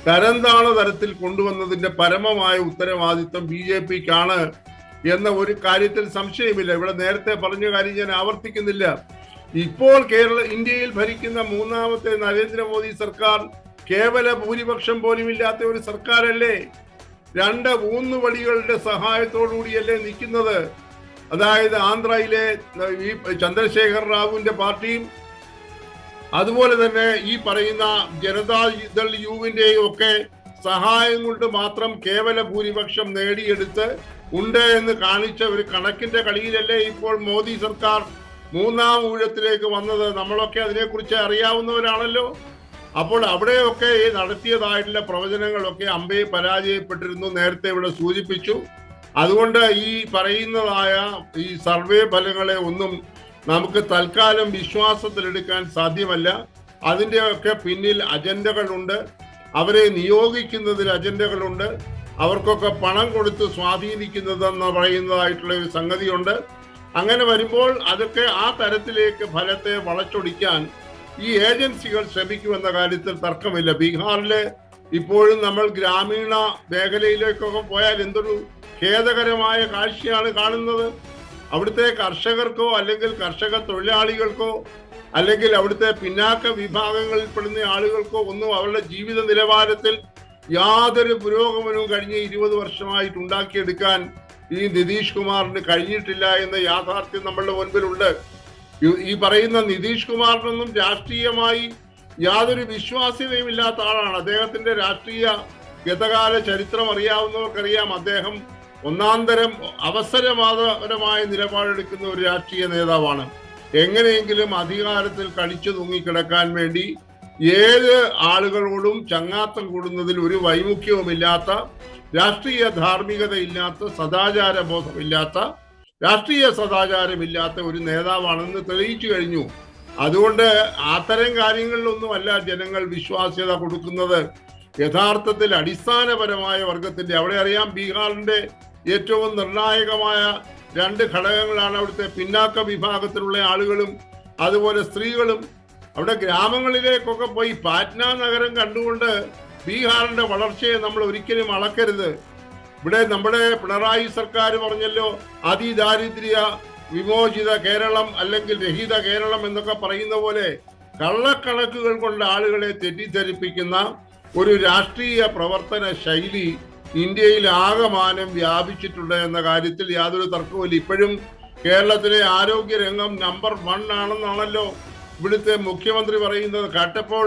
തരംതാണ തരത്തിൽ കൊണ്ടുവന്നതിന്റെ പരമമായ ഉത്തരവാദിത്വം BJPക്കാണ് എന്ന ഒരു കാര്യത്തിൽ സംശയമില്ല. ഇവിടെ നേരത്തെ പറഞ്ഞ കാര്യം ഞാൻ ആവർത്തിക്കുന്നില്ല. ഇപ്പോൾ ഇന്ത്യയിൽ ഭരിക്കുന്ന 3ാമത്തെ നരേന്ദ്രമോദി സർക്കാർ കേവല ഭൂരിപക്ഷം പോലും ഇല്ലാത്ത ഒരു സർക്കാരല്ലേ? 2 വടികളുടെ സഹായത്തോടുകൂടിയല്ലേ നിൽക്കുന്നത്. അതായത് ആന്ധ്രയിലെ ചന്ദ്രശേഖർ റാവുവിന്റെ പാർട്ടിയും അതുപോലെ തന്നെ ഈ പറയുന്ന ജനതാദൾ യുവിന്റെയും ഒക്കെ സഹായം കൊണ്ട് മാത്രം കേവല ഭൂരിപക്ഷം നേടിയെടുത്ത് ഉണ്ട് എന്ന് കാണിച്ച ഒരു കണക്കിന്റെ കളിയിലല്ലേ ഇപ്പോൾ മോദി സർക്കാർ 3ാം ഊഴത്തിലേക്ക് വന്നത്. നമ്മളൊക്കെ അതിനെക്കുറിച്ച് അറിയാവുന്നവരാണല്ലോ. അപ്പോൾ അവിടെയൊക്കെ നടത്തിയതായിട്ടുള്ള പ്രവചനങ്ങളൊക്കെ അമ്പയെ പരാജയപ്പെട്ടിരുന്നു, നേരത്തെ ഇവിടെ സൂചിപ്പിച്ചു. അതുകൊണ്ട് ഈ പറയുന്നതായ ഈ സർവേ ഫലങ്ങളെ ഒന്നും നമുക്ക് തൽക്കാലം വിശ്വാസത്തിലെടുക്കാൻ സാധ്യമല്ല. അതിൻ്റെയൊക്കെ പിന്നിൽ അജണ്ടകളുണ്ട്, അവരെ നിയോഗിക്കുന്നതിൽ അജണ്ടകളുണ്ട്, അവർക്കൊക്കെ പണം കൊടുത്ത് സ്വാധീനിക്കുന്നതെന്ന് പറയുന്നതായിട്ടുള്ള ഒരു സംഗതിയുണ്ട്. അങ്ങനെ വരുമ്പോൾ അതൊക്കെ ആ തരത്തിലേക്ക് ഫലത്തെ വളച്ചൊടിക്കാൻ ഈ ഏജൻസികൾ ശ്രമിക്കുമെന്ന കാര്യത്തിൽ തർക്കമില്ല. ബീഹാറിലെ ഇപ്പോഴും നമ്മൾ ഗ്രാമീണ മേഖലയിലേക്കൊക്കെ പോയാൽ എന്തൊരു ഖേദകരമായ കാഴ്ചയാണ് കാണുന്നത്. അവിടുത്തെ കർഷകർക്കോ അല്ലെങ്കിൽ കർഷക തൊഴിലാളികൾക്കോ അല്ലെങ്കിൽ അവിടുത്തെ പിന്നാക്ക വിഭാഗങ്ങളിൽപ്പെടുന്ന ആളുകൾക്കോ ഒന്നും അവരുടെ ജീവിത നിലവാരത്തിൽ യാതൊരു പുരോഗമനവും കഴിഞ്ഞ 20 വർഷമായിട്ട് ഉണ്ടാക്കിയെടുക്കാൻ ഈ നിതീഷ് കുമാറിന് കഴിഞ്ഞിട്ടില്ല എന്ന യാഥാർത്ഥ്യം നമ്മളുടെ മുൻപിലുണ്ട്. ഈ പറയുന്ന നിതീഷ് കുമാറിനൊന്നും രാഷ്ട്രീയമായി യാതൊരു വിശ്വാസ്യതയും ഇല്ലാത്ത ആളാണ്. അദ്ദേഹത്തിന്റെ രാഷ്ട്രീയ ഗതകാല ചരിത്രം അറിയാവുന്നവർക്കറിയാം. അദ്ദേഹം ഒന്നാന്തരം അവസരവാദപരമായ നിലപാടെടുക്കുന്ന ഒരു രാഷ്ട്രീയ നേതാവാണ്. എങ്ങനെയെങ്കിലും അധികാരത്തിൽ കടിച്ചു തൂങ്ങിക്കിടക്കാൻ വേണ്ടി ഏത് ആളുകളോടും ചങ്ങാത്തം കൂടുന്നതിൽ ഒരു വൈമുഖ്യവുമില്ലാത്ത, രാഷ്ട്രീയ ധാർമ്മികതയില്ലാത്ത, സദാചാര ബോധമില്ലാത്ത, രാഷ്ട്രീയ സദാചാരമില്ലാത്ത ഒരു നേതാവാണെന്ന് തെളിയിച്ചു കഴിഞ്ഞു. അതുകൊണ്ട് അത്തരം കാര്യങ്ങളിലൊന്നുമല്ല ജനങ്ങൾ വിശ്വാസ്യത കൊടുക്കുന്നത്. യഥാർത്ഥത്തിൽ അടിസ്ഥാനപരമായ വർഗത്തിന്റെ, അവിടെ അറിയാം ബീഹാറിന്റെ ഏറ്റവും നിർണായകമായ 2 ഘടകങ്ങളാണ് അവിടുത്തെ പിന്നാക്ക വിഭാഗത്തിലുള്ള ആളുകളും അതുപോലെ സ്ത്രീകളും. അവിടെ ഗ്രാമങ്ങളിലേക്കൊക്കെ പോയി പാറ്റ്ന നഗരം കണ്ടുകൊണ്ട് ബീഹാറിന്റെ വളർച്ചയെ നമ്മൾ ഒരിക്കലും അളക്കരുത്. ഇവിടെ നമ്മുടെ പിണറായി സർക്കാർ പറഞ്ഞല്ലോ, അതിദാരിദ്ര്യ വിമോചിത കേരളം അല്ലെങ്കിൽ രഹിത കേരളം എന്നൊക്കെ പറയുന്ന പോലെ കള്ളക്കണക്കുകൾ കൊണ്ട് ആളുകളെ തെറ്റിദ്ധരിപ്പിക്കുന്ന ഒരു രാഷ്ട്രീയ പ്രവർത്തന ശൈലി ഇന്ത്യയിൽ ആകമാനം വ്യാപിച്ചിട്ടുണ്ട് എന്ന കാര്യത്തിൽ യാതൊരു തർക്കവുമില്ല. ഇപ്പോഴും കേരളത്തിലെ ആരോഗ്യരംഗം നമ്പർ 1 ആണെന്നാണല്ലോ ഇവിടുത്തെ മുഖ്യമന്ത്രി പറയുന്നത്. കേട്ടപ്പോൾ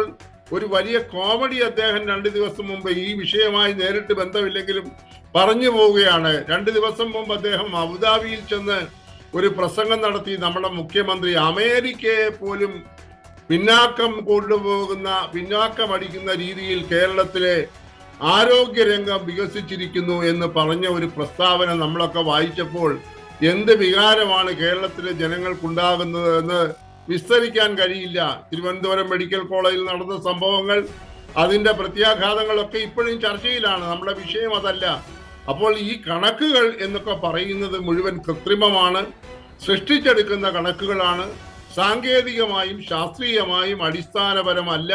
ഒരു വലിയ കോമഡി അദ്ദേഹം 2 ദിവസം മുമ്പ് ഈ വിഷയമായി നേരിട്ട് ബന്ധമില്ലെങ്കിലും പറഞ്ഞു പോവുകയാണ്. 2 ദിവസം മുമ്പ് അദ്ദേഹം അബുദാബിയിൽ ചെന്ന് ഒരു പ്രസംഗം നടത്തി. നമ്മുടെ മുഖ്യമന്ത്രി അമേരിക്കയെ പോലും പിന്നാക്കം കൊണ്ടുപോകുന്ന, പിന്നാക്കം അടിക്കുന്ന രീതിയിൽ കേരളത്തിലെ ആരോഗ്യരംഗം വികസിച്ചിരിക്കുന്നു എന്ന് പറഞ്ഞ ഒരു പ്രസ്താവന നമ്മളൊക്കെ വായിച്ചപ്പോൾ എന്ത് വികാരമാണ് കേരളത്തിലെ ജനങ്ങൾക്കുണ്ടാകുന്നത് എന്ന് വിസ്തരിക്കാൻ കഴിയില്ല. തിരുവനന്തപുരം മെഡിക്കൽ കോളേജിൽ നടന്ന സംഭവങ്ങൾ, അതിന്റെ പ്രത്യാഘാതങ്ങളൊക്കെ ഇപ്പോഴും ചർച്ചയിലാണ്. നമ്മുടെ വിഷയം അതല്ല. അപ്പോൾ ഈ കണക്കുകൾ എന്നൊക്കെ പറയുന്നത് മുഴുവൻ കൃത്രിമമാണ്, സൃഷ്ടിച്ചെടുക്കുന്ന കണക്കുകളാണ്, സാങ്കേതികമായും ശാസ്ത്രീയമായും അടിസ്ഥാനപരമല്ല,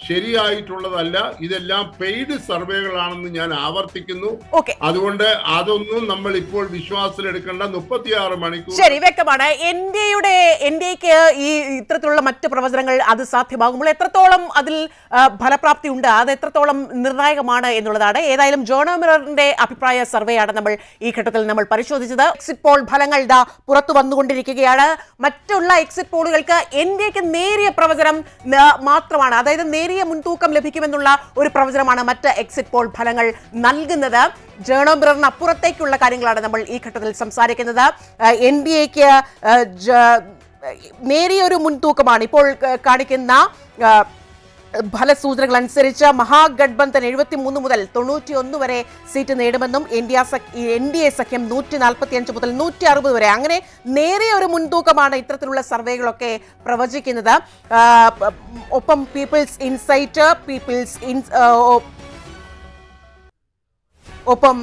ശരിയായിട്ടുള്ളതല്ല. ഇതെല്ലാം പെയ്ഡ് സർവേകളാണെന്ന് ഞാൻ ആവർത്തിക്കുന്നു. അതുകൊണ്ട് അതൊന്നും നമ്മൾ ഇപ്പോൾ വിശ്വാസത്തിലെടുക്കേണ്ട. 36 മണിക്കൂർ ശരി, വ്യക്തമാണ്. ഇന്ത്യക്ക് ഈ ഇത്തരത്തിലുള്ള മറ്റ് പ്രവചനങ്ങൾ അത് സാധ്യമാകുമ്പോൾ എത്രത്തോളം അതിൽ ഫലപ്രാപ്തി ഉണ്ട്, അത് എത്രത്തോളം നിർണായകമാണ് എന്നുള്ളതാണ്. ഏതായാലും ജേർണൽ മിററിന്റെ അഭിപ്രായ സർവേയാണ് നമ്മൾ ഈ ഘട്ടത്തിൽ നമ്മൾ പരിശോധിച്ചത്. എക്സിറ്റ് പോൾ ഫലങ്ങൾ ഇതാ പുറത്തു വന്നുകൊണ്ടിരിക്കുകയാണ്. മറ്റുള്ള എക്സിറ്റ് പോളുകൾക്ക് ഇന്ത്യക്ക് നേരിയ പ്രവചനം മാത്രമാണ്, അതായത് നേരിയ മുൻതൂക്കം ലഭിക്കുമെന്നുള്ള ഒരു പ്രവചനമാണ് മറ്റ് എക്സിറ്റ് പോൾ ഫലങ്ങൾ നൽകുന്നത്. ജേർണൽ മിററിന് അപ്പുറത്തേക്കുള്ള കാര്യങ്ങളാണ് നമ്മൾ ഈ ഘട്ടത്തിൽ സംസാരിക്കുന്നത്. NDAക്ക് നേരിയ ഒരു മുൻതൂക്കമാണ് ഇപ്പോൾ കാണിക്കുന്ന ഫലസൂചനകൾ അനുസരിച്ച്. മഹാഗഡ്ബന്ധൻ 73 മുതൽ 91 വരെ സീറ്റ് നേടുമെന്നും NDA സഖ്യം 145 മുതൽ 160 വരെ, അങ്ങനെ നേരിയ ഒരു മുൻതൂക്കമാണ് ഇത്തരത്തിലുള്ള സർവേകളൊക്കെ പ്രവചിക്കുന്നത്. ഒപ്പം പീപ്പിൾസ് ഇൻസൈറ്റ്, ഒപ്പം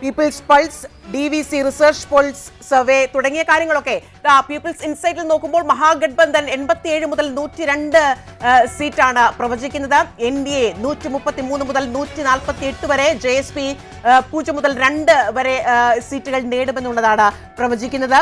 People's Pulse, DVC research polls survey തുടങ്ങിയ കാര്യങ്ങളൊക്കെ പീപ്പിൾസ് ഇൻസൈറ്റിൽ നോക്കുമ്പോൾ മഹാഗഡ്ബന്ധൻ 87 മുതൽ 102 സീറ്റാണ് പ്രവചിക്കുന്നത്. NDA 133 മുതൽ 148 വരെ, JSP 0 മുതൽ 2 വരെ സീറ്റുകൾ നേടുമെന്നുള്ളതാണ് പ്രവചിക്കുന്നത്.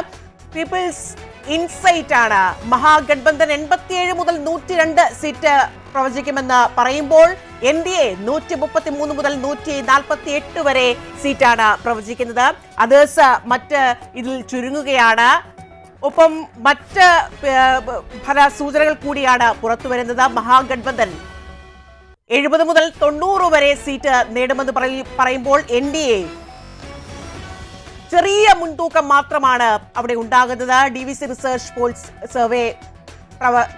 പീപ്പിൾസ് ഇൻസൈറ്റ് ആണ് മഹാഗഡ്ബന്ധൻ 87 മുതൽ 102 സീറ്റ് പ്രവചിക്കുമെന്ന് പറയുമ്പോൾ NDA 133 മുതൽ 148 വരെ സീറ്റാണ് പ്രവചിക്കുന്നത്. അതേഴ്സ് മറ്റ് ഇതിൽ ചുരുങ്ങുകയാണ്. ഒപ്പം മറ്റ് ഫലസൂചനകൾ കൂടിയാണ് പുറത്തു വരുന്നത്. മഹാഗഡ്ബന്ധൻ 70 മുതൽ 90 വരെ സീറ്റ് നേടുമെന്ന് പറയുമ്പോൾ NDA ചെറിയ മുൻതൂക്കം മാത്രമാണ് അവിടെ ഉണ്ടാകുന്നത്. DVC റിസർച്ച് പോൾസ് സർവേ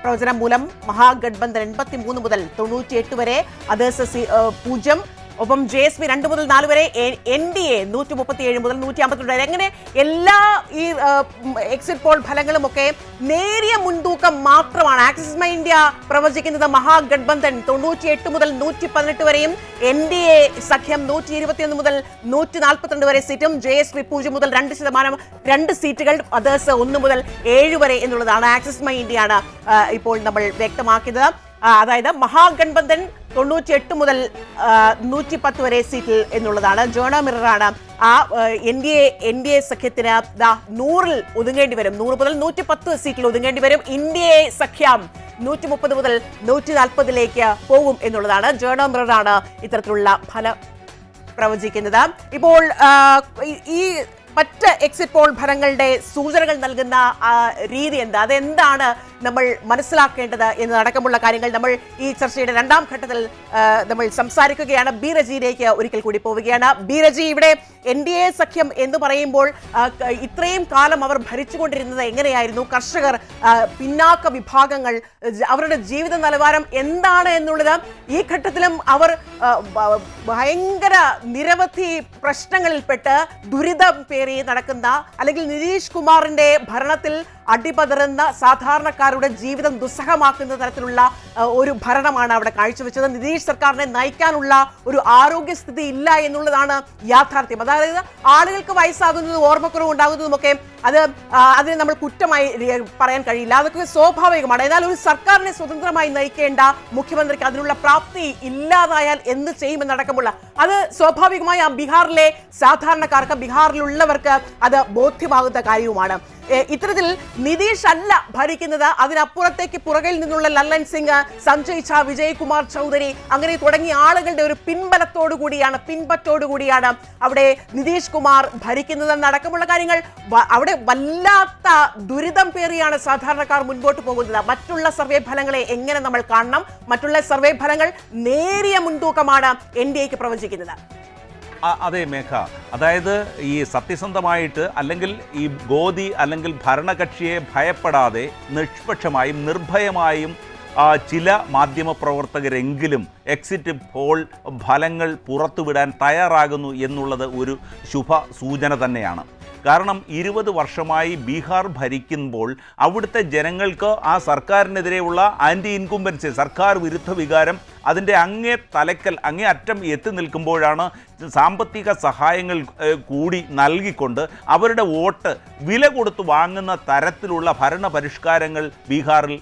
പ്രവചനം മൂലം മഹാഗഡ്ബന്ധൻ 83 മുതൽ 98 വരെ, അതേഴ്സ് 0. ഒപ്പം JSP 2 മുതൽ 4 വരെ, NDA 137 മുതൽ 152 വരെ. അങ്ങനെ എല്ലാ ഈ എക്സിറ്റ് പോൾ ഫലങ്ങളും ഒക്കെ നേരിയ മുൻതൂക്കം മാത്രമാണ്. ആക്സിസ് മൈ ഇന്ത്യ പ്രവചിക്കുന്നത് മഹാഗഡ്ബന്ധൻ 98 മുതൽ 118 വരെയും, NDA സഖ്യം 121 മുതൽ 142 വരെ സീറ്റും, JSP 0 മുതൽ 2%, 2 സീറ്റുകൾ, അതേഴ്സ് 1 മുതൽ 7 വരെ എന്നുള്ളതാണ് ആക്സിസ് മൈ ഇന്ത്യയാണ് ഇപ്പോൾ നമ്മൾ വ്യക്തമാക്കിയത്. അതായത് മഹാഗഡ്ബന്ധൻ 98 മുതൽ 110 വരെ സീറ്റിൽ എന്നുള്ളതാണ്. ജേർണൽ മിററാണ് NDA സഖ്യത്തിന് 100 ഒതുങ്ങേണ്ടി വരും, 100 മുതൽ 110 സീറ്റിൽ ഒതുങ്ങേണ്ടി വരും. NDA സഖ്യം 130 മുതൽ 140 പോകും എന്നുള്ളതാണ്. ജേർണൽ മിററാണ് ഇത്തരത്തിലുള്ള ഫലം പ്രവചിക്കുന്നത്. ഇപ്പോൾ ഈ മറ്റ് എക്സിറ്റ് പോൾ ഫലങ്ങളുടെ സൂചനകൾ നൽകുന്ന രീതി എന്താ, അതെന്താണ് നമ്മൾ മനസ്സിലാക്കേണ്ടത് എന്നതടക്കമുള്ള കാര്യങ്ങൾ നമ്മൾ ഈ ചർച്ചയുടെ രണ്ടാം ഘട്ടത്തിൽ നമ്മൾ സംസാരിക്കുകയാണ്. ബി റജിയിലേക്ക് ഒരിക്കൽ കൂടി പോവുകയാണ്. ബി റജി, ഇവിടെ NDA സഖ്യം എന്ന് പറയുമ്പോൾ ഇത്രയും കാലം അവർ ഭരിച്ചുകൊണ്ടിരുന്നത് എങ്ങനെയായിരുന്നു? കർഷകർ, പിന്നാക്ക വിഭാഗങ്ങൾ, അവരുടെ ജീവിത നിലവാരം എന്താണ് എന്നുള്ളത് ഈ ഘട്ടത്തിലും അവർ ഭയങ്കര നിരവധി പ്രശ്നങ്ങളിൽപ്പെട്ട് ദുരിതം പേറി നടക്കുന്ന, അല്ലെങ്കിൽ നിതീഷ് കുമാറിന്റെ ഭരണത്തിൽ അടിപതറുന്ന സാധാരണക്കാരുടെ ജീവിതം ദുസ്സഹമാക്കുന്ന തരത്തിലുള്ള ഒരു ഭരണമാണ് അവിടെ കാഴ്ചവെച്ചത്. നിതീഷ് സർക്കാരിനെ നയിക്കാനുള്ള ഒരു ആരോഗ്യസ്ഥിതി ഇല്ല എന്നുള്ളതാണ് യാഥാർത്ഥ്യം. അതായത് ആളുകൾക്ക് വയസ്സാകുന്നതും ഓർമ്മക്കുറവ് ഉണ്ടാകുന്നതുമൊക്കെ അതിനെ നമ്മൾ കുറ്റമായി പറയാൻ കഴിയില്ല, അതൊക്കെ സ്വാഭാവികമാണ്. എന്നാൽ ഒരു സർക്കാരിനെ സ്വതന്ത്രമായി നയിക്കേണ്ട മുഖ്യമന്ത്രിക്ക് അതിനുള്ള പ്രാപ്തി ഇല്ലാതായാൽ എന്ത് ചെയ്യുമെന്നടക്കമുള്ള അത് സ്വാഭാവികമായി ബീഹാറിലെ സാധാരണക്കാർക്ക്, ബീഹാറിലുള്ളവർക്ക് അത് ബോധ്യമാകുന്ന കാര്യവുമാണ്. ഇത്തരത്തിൽ നിതീഷ് അല്ല ഭരിക്കുന്നത്, അതിനപ്പുറത്തേക്ക് പുറകിൽ നിന്നുള്ള ലല്ലൻ സിംഗ്, സഞ്ജയ് ഝാ, വിജയ് കുമാർ ചൗധരി, അങ്ങനെ തുടങ്ങിയ ആളുകളുടെ ഒരു പിൻപറ്റോടുകൂടിയാണ് അവിടെ നിതീഷ് കുമാർ ഭരിക്കുന്നതെന്നടക്കമുള്ള കാര്യങ്ങൾ. അവിടെ വല്ലാത്ത ദുരിതം പേറിയാണ് സാധാരണക്കാർ മുൻപോട്ട് പോകുന്നത്. മറ്റുള്ള സർവേ ഫലങ്ങളെ എങ്ങനെ നമ്മൾ കാണണം? മറ്റുള്ള സർവേ ഫലങ്ങൾ നേരിയ മുൻതൂക്കമാണ് NDAക്ക് പ്രവചിക്കുന്നത്. അതെ മേഘ, അതായത് ഈ സത്യസന്ധമായിട്ട്, അല്ലെങ്കിൽ ഈ ഗോദി അല്ലെങ്കിൽ ഭരണകക്ഷിയെ ഭയപ്പെടാതെ നിഷ്പക്ഷമായും നിർഭയമായും ചില മാധ്യമപ്രവർത്തകരെങ്കിലും എക്സിറ്റ് പോൾ ഫലങ്ങൾ പുറത്തുവിടാൻ തയ്യാറാകുന്നു എന്നുള്ളത് ഒരു ശുഭ സൂചന തന്നെയാണ്. കാരണം 20 വർഷമായി ബീഹാർ ഭരിക്കുമ്പോൾ അവിടുത്തെ ജനങ്ങൾക്ക് ആ സർക്കാരിനെതിരെയുള്ള ആൻറ്റി ഇൻകുംബൻസി, സർക്കാർ വിരുദ്ധ വികാരം അതിൻ്റെ അങ്ങേ അറ്റം എത്തി നിൽക്കുമ്പോഴാണ് സാമ്പത്തിക സഹായങ്ങൾ കൂടി നൽകിക്കൊണ്ട് അവരുടെ വോട്ട് വില കൊടുത്ത് വാങ്ങുന്ന തരത്തിലുള്ള ഭരണ പരിഷ്കാരങ്ങൾ ബീഹാറിൽ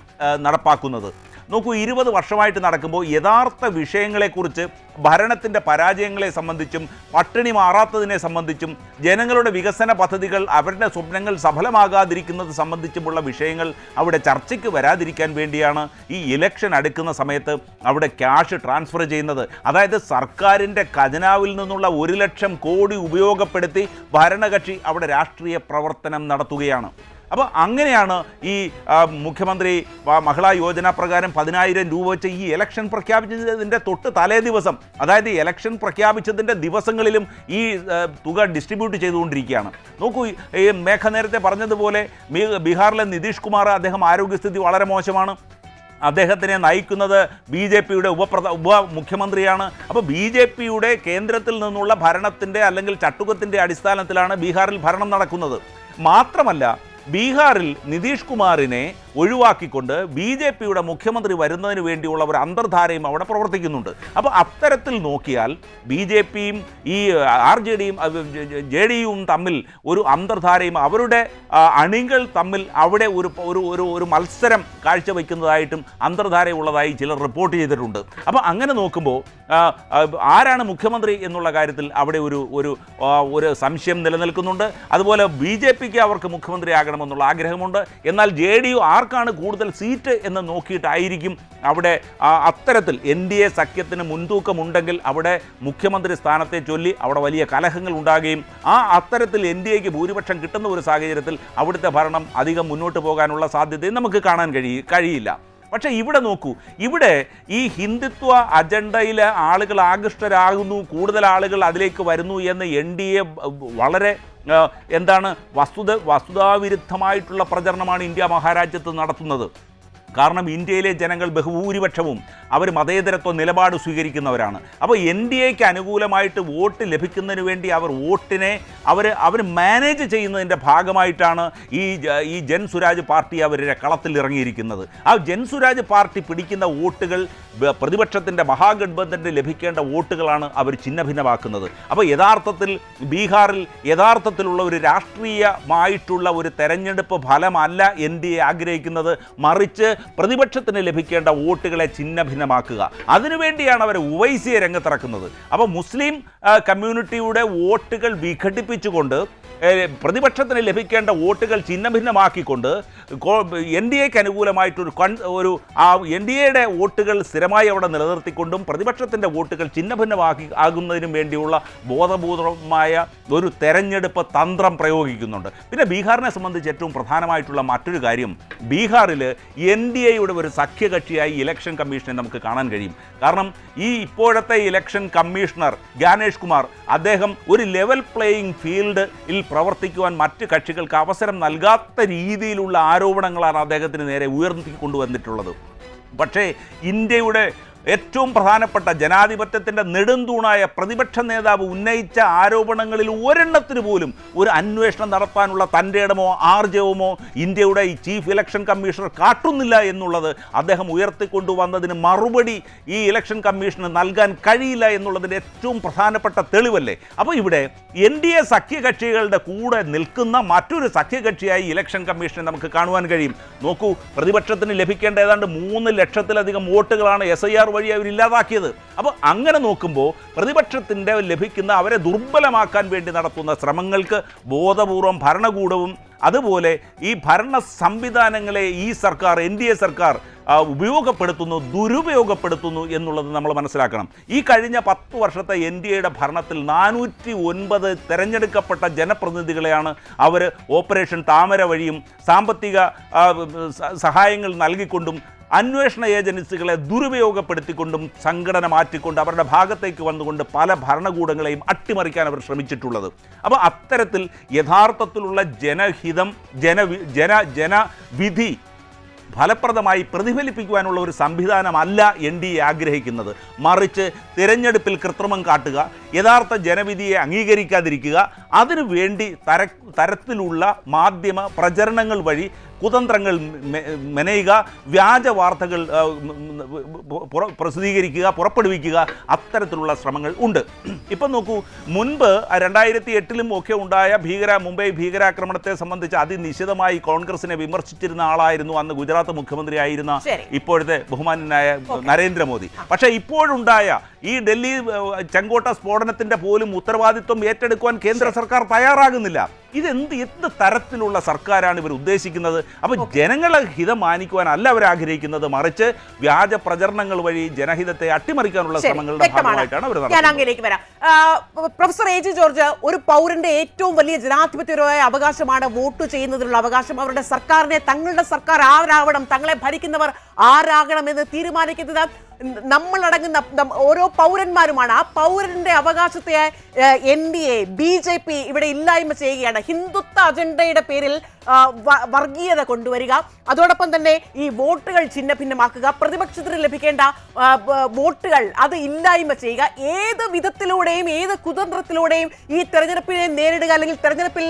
നടപ്പാക്കുന്നത്. നോക്കൂ, 20 വർഷമായിട്ട് നടക്കുമ്പോൾ യഥാർത്ഥ വിഷയങ്ങളെക്കുറിച്ച്, ഭരണത്തിൻ്റെ പരാജയങ്ങളെ സംബന്ധിച്ചും പട്ടിണി മാറാത്തതിനെ സംബന്ധിച്ചും ജനങ്ങളുടെ വികസന പദ്ധതികൾ അവരുടെ സ്വപ്നങ്ങൾ സഫലമാകാതിരിക്കുന്നത് സംബന്ധിച്ചുമുള്ള വിഷയങ്ങൾ അവിടെ ചർച്ചയ്ക്ക് വരാതിരിക്കാൻ വേണ്ടിയാണ് ഈ ഇലക്ഷൻ അടുക്കുന്ന സമയത്ത് അവിടെ ക്യാഷ് ട്രാൻസ്ഫർ ചെയ്യുന്നത്. അതായത് സർക്കാരിൻ്റെ ഖജനാവിൽ നിന്നുള്ള 1 ലക്ഷം കോടി ഉപയോഗപ്പെടുത്തി ഭരണകക്ഷി അവിടെ രാഷ്ട്രീയ പ്രവർത്തനം നടത്തുകയാണ്. അപ്പോൾ അങ്ങനെയാണ് ഈ മുഖ്യമന്ത്രി മഹിളാ യോജന പ്രകാരം 10,000 രൂപ വെച്ച് ഈ ഇലക്ഷൻ പ്രഖ്യാപിച്ചതിൻ്റെ തൊട്ട് തലേ ദിവസം, അതായത് ഇലക്ഷൻ പ്രഖ്യാപിച്ചതിൻ്റെ ദിവസങ്ങളിലും ഈ തുക ഡിസ്ട്രിബ്യൂട്ട് ചെയ്തുകൊണ്ടിരിക്കുകയാണ്. നോക്കൂ, ഈ മേഘ നേരത്തെ പറഞ്ഞതുപോലെ ബീഹാറിലെ നിതീഷ് കുമാർ, അദ്ദേഹം ആരോഗ്യസ്ഥിതി വളരെ മോശമാണ്. അദ്ദേഹത്തിനെ നയിക്കുന്നത് BJPയുടെ ഉപമുഖ്യമന്ത്രിയാണ്. അപ്പോൾ BJPയുടെ കേന്ദ്രത്തിൽ നിന്നുള്ള ഭരണത്തിൻ്റെ അല്ലെങ്കിൽ ചട്ടുകത്തിൻ്റെ അടിസ്ഥാനത്തിലാണ് ബീഹാറിൽ ഭരണം നടക്കുന്നത്. മാത്രമല്ല, ബീഹാറിൽ നിതീഷ് കുമാറിനെ ഒഴിവാക്കിക്കൊണ്ട് BJPയുടെ മുഖ്യമന്ത്രി വരുന്നതിന് വേണ്ടിയുള്ള ഒരു അന്തർധാരയും അവിടെ പ്രവർത്തിക്കുന്നുണ്ട്. അപ്പോൾ അത്തരത്തിൽ നോക്കിയാൽ BJPയും ഈ RJDയും JDUവും തമ്മിൽ ഒരു അന്തർധാരയും അവരുടെ അണികൾ തമ്മിൽ അവിടെ ഒരു മത്സരം കാഴ്ചവെക്കുന്നതായിട്ടും അന്തർധാരയുള്ളതായി ചിലർ റിപ്പോർട്ട് ചെയ്തിട്ടുണ്ട്. അപ്പോൾ അങ്ങനെ നോക്കുമ്പോൾ ആരാണ് മുഖ്യമന്ത്രി എന്നുള്ള കാര്യത്തിൽ അവിടെ ഒരു സംശയം നിലനിൽക്കുന്നുണ്ട്. അതുപോലെ BJPക്ക് അവർക്ക് മുഖ്യമന്ത്രിയാകണമെന്നുള്ള ആഗ്രഹമുണ്ട്. എന്നാൽ JDU ആർക്കാണ് കൂടുതൽ സീറ്റ് എന്ന് നോക്കിയിട്ടായിരിക്കും അവിടെ അത്തരത്തിൽ NDA സഖ്യത്തിന് മുൻതൂക്കമുണ്ടെങ്കിൽ അവിടെ മുഖ്യമന്ത്രി സ്ഥാനത്തെ ചൊല്ലി അവിടെ വലിയ കലഹങ്ങൾ ഉണ്ടാകുകയും അത്തരത്തിൽ NDAക്ക് ഭൂരിപക്ഷം കിട്ടുന്ന ഒരു സാഹചര്യത്തിൽ അവിടുത്തെ ഭരണം അധികം മുന്നോട്ട് പോകാനുള്ള സാധ്യതയും നമുക്ക് കാണാൻ കഴിയില്ല. പക്ഷേ ഇവിടെ നോക്കൂ, ഇവിടെ ഈ ഹിന്ദുത്വ അജണ്ടയിലെ ആളുകൾ ആകൃഷ്ടരാകുന്നു, കൂടുതൽ ആളുകൾ അതിലേക്ക് വരുന്നു എന്ന് NDA വളരെ വസ്തുതാവിരുദ്ധമായിട്ടുള്ള പ്രചരണമാണ് ഇന്ത്യ മഹാരാജ്യത്ത് നടത്തുന്നത്. കാരണം ഇന്ത്യയിലെ ജനങ്ങൾ ബഹുഭൂരിപക്ഷവും അവർ മതേതരത്വ നിലപാട് സ്വീകരിക്കുന്നവരാണ്. അപ്പോൾ NDAക്ക് അനുകൂലമായിട്ട് വോട്ട് ലഭിക്കുന്നതിന് വേണ്ടി അവർ വോട്ടിനെ അവർ മാനേജ് ചെയ്യുന്നതിൻ്റെ ഭാഗമായിട്ടാണ് ഈ ജൻ സുരാജ് പാർട്ടി അവരുടെ കളത്തിൽ ഇറങ്ങിയിരിക്കുന്നത്. ആ ജൻ സുരാജ് പാർട്ടി പിടിക്കുന്ന വോട്ടുകൾ പ്രതിപക്ഷത്തിൻ്റെ മഹാഗഠബന്ധന് ലഭിക്കേണ്ട വോട്ടുകളാണ് അവർ ഛിന്നഭിന്നമാക്കുന്നത്. അപ്പോൾ യഥാർത്ഥത്തിൽ ബീഹാറിൽ യഥാർത്ഥത്തിലുള്ള ഒരു രാഷ്ട്രീയമായിട്ടുള്ള ഒരു തെരഞ്ഞെടുപ്പ് ഫലമല്ല NDA ആഗ്രഹിക്കുന്നത്, മറിച്ച് പ്രതിപക്ഷത്തിന് ലഭിക്കേണ്ട വോട്ടുകളെ ഛിന്നഭിന്നമാക്കുക. അതിനുവേണ്ടിയാണ് അവർ ഉവൈസിയെ രംഗത്തിറക്കുന്നത്. അപ്പോൾ മുസ്ലിം കമ്മ്യൂണിറ്റിയുടെ വോട്ടുകൾ വിഘടിപ്പിച്ചുകൊണ്ട് പ്രതിപക്ഷത്തിന് ലഭിക്കേണ്ട വോട്ടുകൾ ഛിന്നഭിന്നമാക്കിക്കൊണ്ട് NDAക്ക് അനുകൂലമായിട്ടൊരു NDAയുടെ വോട്ടുകൾ സ്ഥിരമായി അവിടെ നിലനിർത്തിക്കൊണ്ടും പ്രതിപക്ഷത്തിൻ്റെ വോട്ടുകൾ ആകുന്നതിനും വേണ്ടിയുള്ള ബോധപൂർവമായ ഒരു തെരഞ്ഞെടുപ്പ് തന്ത്രം പ്രയോഗിക്കുന്നുണ്ട്. പിന്നെ ബീഹാറിനെ സംബന്ധിച്ച് ഏറ്റവും പ്രധാനമായിട്ടുള്ള മറ്റൊരു കാര്യം, ബീഹാറിൽ NDAയുടെ ഒരു സഖ്യകക്ഷിയായി ഇലക്ഷൻ കമ്മീഷനെ നമുക്ക് കാണാൻ കഴിയും. കാരണം ഈ ഇപ്പോഴത്തെ ഇലക്ഷൻ കമ്മീഷണർ ജ്ഞാനേഷ് കുമാർ, അദ്ദേഹം ഒരു ലെവൽ പ്ലേയിങ് ഫീൽഡിൽ പ്രവർത്തിക്കുവാൻ മറ്റ് കക്ഷികൾക്ക് അവസരം നൽകാത്ത രീതിയിലുള്ള ആരോപണങ്ങളാണ് അദ്ദേഹത്തിന് നേരെ ഉയർത്തിക്കൊണ്ടുവന്നിട്ടുള്ളത്. പക്ഷേ ഇന്ത്യയുടെ ഏറ്റവും പ്രധാനപ്പെട്ട ജനാധിപത്യത്തിൻ്റെ നെടുന്തൂണായ പ്രതിപക്ഷ നേതാവ് ഉന്നയിച്ച ആരോപണങ്ങളിൽ ഒരെണ്ണത്തിന് പോലും ഒരു അന്വേഷണം നടത്താനുള്ള തൻ്റെ ഇടമോ ആർജവമോ ഇന്ത്യയുടെ ഈ ചീഫ് ഇലക്ഷൻ കമ്മീഷണർ കാട്ടുന്നില്ല എന്നുള്ളത് അദ്ദേഹം ഉയർത്തിക്കൊണ്ടുവന്നതിന് മറുപടി ഈ ഇലക്ഷൻ കമ്മീഷന് നൽകാൻ കഴിയില്ല എന്നുള്ളതിൻ്റെ ഏറ്റവും പ്രധാനപ്പെട്ട തെളിവല്ലേ. അപ്പോൾ ഇവിടെ NDA സഖ്യകക്ഷികളുടെ കൂടെ നിൽക്കുന്ന മറ്റൊരു സഖ്യകക്ഷിയായി ഇലക്ഷൻ കമ്മീഷനെ നമുക്ക് കാണുവാൻ കഴിയും. നോക്കൂ, പ്രതിപക്ഷത്തിന് ലഭിക്കേണ്ട ഏതാണ്ട് 3 ലക്ഷത്തിലധികം വോട്ടുകളാണ് SIR വഴി അവരില്ലാതാക്കിയത്. അപ്പോൾ അങ്ങനെ നോക്കുമ്പോൾ പ്രതിപക്ഷത്തിൻ്റെ ലഭിക്കുന്ന അവരെ ദുർബലമാക്കാൻ വേണ്ടി നടത്തുന്ന ശ്രമങ്ങൾക്ക് ബോധപൂർവം ഭരണകൂടവും അതുപോലെ ഈ ഭരണ സംവിധാനങ്ങളെ ഈ സർക്കാർ NDA സർക്കാർ ദുരുപയോഗപ്പെടുത്തുന്നു എന്നുള്ളത് നമ്മൾ മനസ്സിലാക്കണം. ഈ കഴിഞ്ഞ 10 വർഷത്തെ NDAയുടെ ഭരണത്തിൽ 409 തിരഞ്ഞെടുക്കപ്പെട്ട ജനപ്രതിനിധികളെയാണ് അവർ ഓപ്പറേഷൻ താമര വഴിയും സാമ്പത്തിക സഹായങ്ങൾ നൽകിക്കൊണ്ടും അന്വേഷണ ഏജൻസികളെ ദുരുപയോഗപ്പെടുത്തിക്കൊണ്ടും സംഘടന മാറ്റിക്കൊണ്ട് അവരുടെ ഭാഗത്തേക്ക് വന്നുകൊണ്ട് പല ഭരണകൂടങ്ങളെയും അട്ടിമറിക്കാൻ അവർ ശ്രമിച്ചിട്ടുള്ളത്. അപ്പോൾ അത്തരത്തിൽ യഥാർത്ഥത്തിലുള്ള ജനഹിതം ജനവിധി ഫലപ്രദമായി പ്രതിഫലിപ്പിക്കുവാനുള്ള ഒരു സംവിധാനമല്ല NDA ആഗ്രഹിക്കുന്നത്. മറിച്ച് തിരഞ്ഞെടുപ്പിൽ കൃത്രിമം കാട്ടുക, യഥാർത്ഥ ജനവിധിയെ അംഗീകരിക്കാതിരിക്കുക, അതിനുവേണ്ടി തരത്തിലുള്ള മാധ്യമ പ്രചരണങ്ങൾ വഴി കുതന്ത്രങ്ങൾ മെനയുക, വ്യാജ വാർത്തകൾ പ്രസിദ്ധീകരിക്കുക, പുറപ്പെടുവിക്കുക, അത്തരത്തിലുള്ള ശ്രമങ്ങൾ ഉണ്ട്. ഇപ്പം നോക്കൂ, മുൻപ് 2008 ഒക്കെ ഉണ്ടായ മുംബൈ ഭീകരാക്രമണത്തെ സംബന്ധിച്ച് അതിനിശിതമായി കോൺഗ്രസിനെ വിമർശിച്ചിരുന്ന ആളായിരുന്നു അന്ന് ഗുജറാത്ത് മുഖ്യമന്ത്രിയായിരുന്ന ഇപ്പോഴത്തെ ബഹുമാന്യനായ നരേന്ദ്രമോദി. പക്ഷേ ഇപ്പോഴുണ്ടായ ഈ ഡൽഹി ചെങ്കോട്ട സ്ഫോടനത്തിൻ്റെ പോലും ഉത്തരവാദിത്വം ഏറ്റെടുക്കുവാൻ കേന്ദ്ര സർക്കാർ തയ്യാറാകുന്നില്ല. എന്ത് തരത്തിലുള്ള സർക്കാരാണ് ഇവർ ഉദ്ദേശിക്കുന്നത്? അപ്പോൾ ജനങ്ങളെ ഹിതം മാനിക്കുവാനല്ല അവർ ആഗ്രഹിക്കുന്നത്, മറിച്ച് വ്യാജ പ്രചരണങ്ങൾ വഴി ജനഹിതത്തെ അട്ടിമറിക്കാനുള്ള ശ്രമങ്ങളുടെ ഭാഗമായിട്ടാണ് അവർ. ഞാൻ അങ്ങേലേക്ക് വരാം. പ്രൊഫസർ AG ജോർജ്, ഒരു പൗരന്റെ ഏറ്റവും വലിയ ജനാധിപത്യപരമായ അവകാശമാണ് വോട്ട് ചെയ്യുന്നതിനുള്ള അവകാശം. അവരുടെ സർക്കാരിനെ, തങ്ങളുടെ സർക്കാർ ആരാവണം, തങ്ങളെ ഭരിക്കുന്നവർ ആരാകണം എന്ന് തീരുമാനിക്കുന്നത് നമ്മളടങ്ങുന്ന ഓരോ പൗരന്മാരുമാണ്. ആ പൗരന്റെ അവകാശത്തെ NDA BJP ഇവിടെ ഇല്ലായ്മ ചെയ്യുകയാണ്. ഹിന്ദുത്വ അജണ്ടയുടെ പേരിൽ വർഗീയത കൊണ്ടുവരിക, അതോടൊപ്പം തന്നെ ഈ വോട്ടുകൾ ഛിന്ന ഭിന്നമാക്കുക, പ്രതിപക്ഷത്തിന് ലഭിക്കേണ്ട വോട്ടുകൾ അത് ഇല്ലായ്മ ചെയ്യുക, ഏത് വിധത്തിലൂടെയും ഏത് കുതന്ത്രത്തിലൂടെയും ഈ തെരഞ്ഞെടുപ്പിനെ നേരിടുക, അല്ലെങ്കിൽ തെരഞ്ഞെടുപ്പിൽ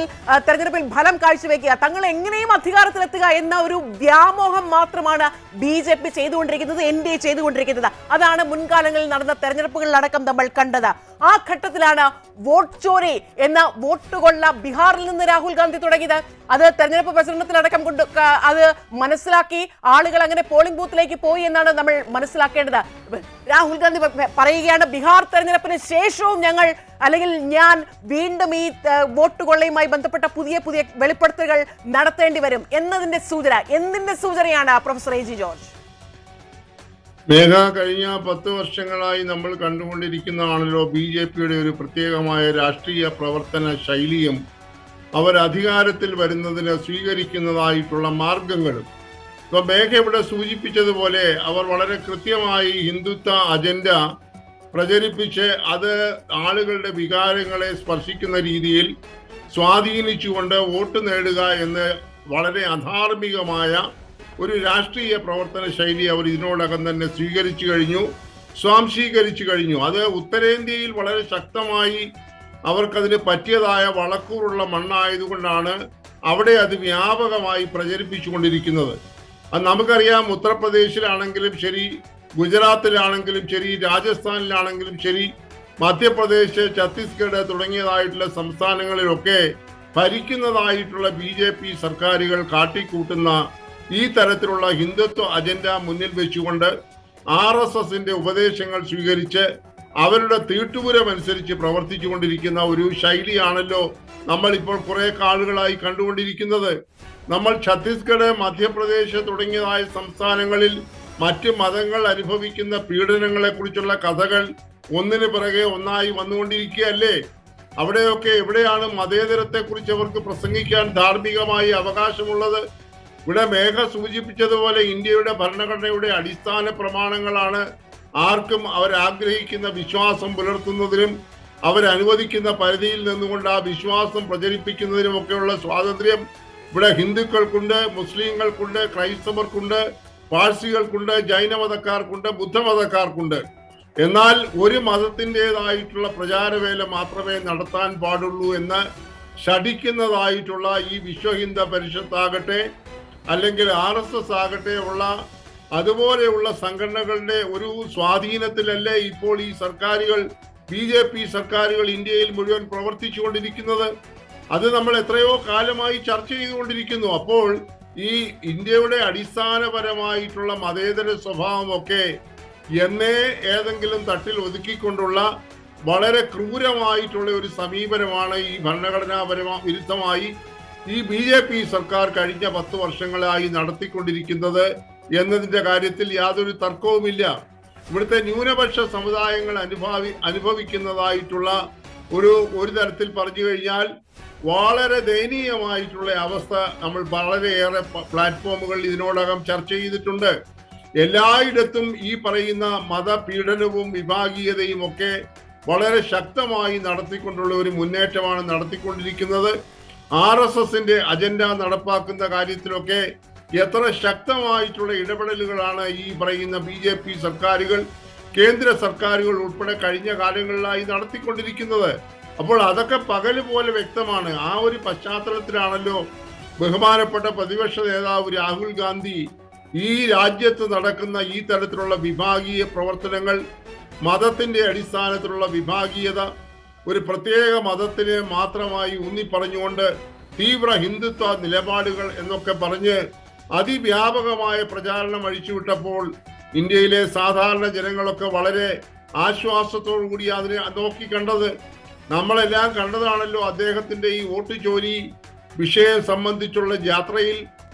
ഫലം കാഴ്ചവെക്കുക, തങ്ങൾ എങ്ങനെയും അധികാരത്തിലെത്തുക എന്ന ഒരു വ്യാമോഹം മാത്രമാണ് BJP ചെയ്തുകൊണ്ടിരിക്കുന്നത്, NDA ചെയ്തുകൊണ്ടിരിക്കുന്നത്. അതാണ് മുൻകാലങ്ങളിൽ നടന്ന തെരഞ്ഞെടുപ്പുകളിലടക്കം നമ്മൾ കണ്ടത്. ആ ഘട്ടത്തിലാണ് വോട്ട് ചോരി എന്ന വോട്ട് കൊള്ള ബീഹാറിൽ നിന്ന് രാഹുൽ ഗാന്ധി തുടങ്ങിയത്. അത് തെരഞ്ഞെടുപ്പ് പ്രചരണത്തിലടക്കം കൊണ്ട് അത് മനസ്സിലാക്കി ആളുകൾ അങ്ങനെ പോളിംഗ് ബൂത്തിലേക്ക് പോയി എന്നാണ് നമ്മൾ മനസ്സിലാക്കേണ്ടത്. രാഹുൽ ഗാന്ധി പറയുകയാണ്, ബീഹാർ തെരഞ്ഞെടുപ്പിന് ശേഷവും ഞാൻ വീണ്ടും ഈ വോട്ട് കൊള്ളയുമായി ബന്ധപ്പെട്ട പുതിയ വെളിപ്പെടുത്തലുകൾ നടത്തേണ്ടി വരും എന്നതിന്റെ എന്തിന്റെ സൂചനയാണ് പ്രൊഫസർ AG ജോർജ്? മേഘ, കഴിഞ്ഞ 10 വർഷങ്ങളായി നമ്മൾ കണ്ടുകൊണ്ടിരിക്കുന്നതാണല്ലോ BJPയുടെ ഒരു പ്രത്യേകമായ രാഷ്ട്രീയ പ്രവർത്തന ശൈലിയും അവർ അധികാരത്തിൽ വരുന്നതിന് സ്വീകരിക്കുന്നതായിട്ടുള്ള മാർഗങ്ങളും. ഇപ്പൊ മേഘ ഇവിടെ സൂചിപ്പിച്ചതുപോലെ അവർ വളരെ കൃത്യമായി ഹിന്ദുത്വ അജണ്ട പ്രചരിപ്പിച്ച് അത് ആളുകളുടെ വികാരങ്ങളെ സ്പർശിക്കുന്ന രീതിയിൽ സ്വാധീനിച്ചുകൊണ്ട് വോട്ട് നേടുക എന്ന് വളരെ അധാർമികമായ ഒരു രാഷ്ട്രീയ പ്രവർത്തന ശൈലി അവർ ഇതിനോടകം തന്നെ സ്വാംശീകരിച്ചു കഴിഞ്ഞു. അത് ഉത്തരേന്ത്യയിൽ വളരെ ശക്തമായി അവർക്കതിന് പറ്റിയതായ വളക്കൂറുള്ള മണ്ണായതുകൊണ്ടാണ് അവിടെ അത് വ്യാപകമായി പ്രചരിപ്പിച്ചുകൊണ്ടിരിക്കുന്നത്. അത് നമുക്കറിയാം, ഉത്തർപ്രദേശിലാണെങ്കിലും ശരി, ഗുജറാത്തിലാണെങ്കിലും ശരി, രാജസ്ഥാനിലാണെങ്കിലും ശരി, മധ്യപ്രദേശ്, ഛത്തീസ്ഗഡ് തുടങ്ങിയതായിട്ടുള്ള സംസ്ഥാനങ്ങളിലൊക്കെ ഭരിക്കുന്നതായിട്ടുള്ള BJP സർക്കാരുകൾ കാട്ടിക്കൂട്ടുന്ന ഈ തരത്തിലുള്ള ഹിന്ദുത്വ അജണ്ട മുന്നിൽ വെച്ചുകൊണ്ട് RSSന്റെ ഉപദേശങ്ങൾ സ്വീകരിച്ച് അവരുടെ തീട്ടുപുരമനുസരിച്ച് പ്രവർത്തിച്ചുകൊണ്ടിരിക്കുന്ന ഒരു ശൈലിയാണല്ലോ നമ്മൾ ഇപ്പോൾ കുറെ കാലങ്ങളായി കണ്ടുകൊണ്ടിരിക്കുന്നത്. നമ്മൾ ഛത്തീസ്ഗഡ്, മധ്യപ്രദേശ് തുടങ്ങിയതായ സംസ്ഥാനങ്ങളിൽ മറ്റ് മതങ്ങൾ അനുഭവിക്കുന്ന പീഡനങ്ങളെ കുറിച്ചുള്ള കഥകൾ ഒന്നിനു പിറകെ ഒന്നായി വന്നുകൊണ്ടിരിക്കുകയല്ലേ? അവിടെയൊക്കെ എവിടെയാണ് മതേതരത്തെ കുറിച്ച് അവർക്ക് പ്രസംഗിക്കാൻ ധാർമ്മികമായി അവകാശമുള്ളത്? ഇവിടെ മേഘ സൂചിപ്പിച്ചതുപോലെ ഇന്ത്യയുടെ ഭരണഘടനയുടെ അടിസ്ഥാന പ്രമാണങ്ങളാണ് ആർക്കും അവരാഗ്രഹിക്കുന്ന വിശ്വാസം പുലർത്തുന്നതിനും അവരനുവദിക്കുന്ന പരിധിയിൽ നിന്നുകൊണ്ട് ആ വിശ്വാസം പ്രചരിപ്പിക്കുന്നതിനുമൊക്കെയുള്ള സ്വാതന്ത്ര്യം ഇവിടെ ഹിന്ദുക്കൾക്കുണ്ട്, മുസ്ലിങ്ങൾക്കുണ്ട്, ക്രൈസ്തവർക്കുണ്ട്, പാഴ്സികൾക്കുണ്ട്, ജൈനമതക്കാർക്കുണ്ട്, ബുദ്ധമതക്കാർക്കുണ്ട്. എന്നാൽ ഒരു മതത്തിൻ്റെതായിട്ടുള്ള പ്രചാരവേല മാത്രമേ നടത്താൻ പാടുള്ളൂ എന്ന് ശഠിക്കുന്നതായിട്ടുള്ള ഈ വിശ്വ ഹിന്ദു പരിഷത്താകട്ടെ അല്ലെങ്കിൽ RSS ആകട്ടെ ഉള്ള അതുപോലെയുള്ള സംഘടനകളുടെ ഒരു സ്വാധീനത്തിലല്ലേ ഇപ്പോൾ ഈ സർക്കാരുകൾ, BJP സർക്കാരുകൾ ഇന്ത്യയിൽ മുഴുവൻ പ്രവർത്തിച്ചുകൊണ്ടിരിക്കുന്നത്? അത് നമ്മൾ എത്രയോ കാലമായി ചർച്ച ചെയ്തുകൊണ്ടിരിക്കുന്നു. അപ്പോൾ ഈ ഇന്ത്യയുടെ അടിസ്ഥാനപരമായിട്ടുള്ള മതേതര സ്വഭാവമൊക്കെ എന്നേ ഏതെങ്കിലും തട്ടിൽ ഒതുക്കിക്കൊണ്ടുള്ള വളരെ ക്രൂരമായിട്ടുള്ള ഒരു സമീപനമാണ് ഈ വിരുദ്ധമായി ഈ BJP സർക്കാർ കഴിഞ്ഞ 10 വർഷങ്ങളായി നടത്തിക്കൊണ്ടിരിക്കുന്നത് എന്നതിന്റെ കാര്യത്തിൽ യാതൊരു തർക്കവുമില്ല. ഇവിടുത്തെ ന്യൂനപക്ഷ സമുദായങ്ങൾ അനുഭവിക്കുന്നതായിട്ടുള്ള ഒരു തരത്തിൽ പറഞ്ഞു കഴിഞ്ഞാൽ വളരെ ദയനീയമായിട്ടുള്ള അവസ്ഥ നമ്മൾ വളരെയേറെ പ്ലാറ്റ്ഫോമുകൾ ഇതിനോടകം ചർച്ച ചെയ്തിട്ടുണ്ട്. എല്ലായിടത്തും ഈ പറയുന്ന മതപീഡനവും വിഭാഗീയതയും ഒക്കെ വളരെ ശക്തമായി നടത്തിക്കൊണ്ടുള്ള ഒരു മുന്നേറ്റമാണ് നടത്തിക്കൊണ്ടിരിക്കുന്നത്. RSSന്റെ അജണ്ട നടപ്പാക്കുന്ന കാര്യത്തിലൊക്കെ എത്ര ശക്തമായിട്ടുള്ള ഇടപെടലുകളാണ് ഈ പറയുന്ന BJP സർക്കാരുകൾ, കേന്ദ്ര സർക്കാരുകൾ ഉൾപ്പെടെ കഴിഞ്ഞ കാലങ്ങളിലായി നടത്തിക്കൊണ്ടിരിക്കുന്നത്. അപ്പോൾ അതൊക്കെ പകല് പോലെ വ്യക്തമാണ്. ആ ഒരു പശ്ചാത്തലത്തിലാണല്ലോ ബഹുമാനപ്പെട്ട പ്രതിപക്ഷ നേതാവ് രാഹുൽ ഗാന്ധി ഈ രാജ്യത്ത് നടക്കുന്ന ഈ തരത്തിലുള്ള വിഭാഗീയ പ്രവർത്തനങ്ങൾ, മതത്തിന്റെ അടിസ്ഥാനത്തിലുള്ള വിഭാഗീയത, ഒരു പ്രത്യേക മതത്തിനെ മാത്രമായി ഊന്നിപ്പറഞ്ഞുകൊണ്ട് തീവ്ര ഹിന്ദുത്വ നിലപാടുകൾ എന്നൊക്കെ പറഞ്ഞ് അതിവ്യാപകമായ പ്രചാരണം അഴിച്ചുവിട്ടപ്പോൾ ഇന്ത്യയിലെ സാധാരണ ജനങ്ങളൊക്കെ വളരെ ആശ്വാസത്തോടു കൂടി അതിനെ നോക്കിക്കണ്ടത്. നമ്മളെല്ലാം കണ്ടതാണല്ലോ അദ്ദേഹത്തിന്റെ ഈ വോട്ട് ചോരി വിഷയം സംബന്ധിച്ചുള്ള യാത്രയിൽ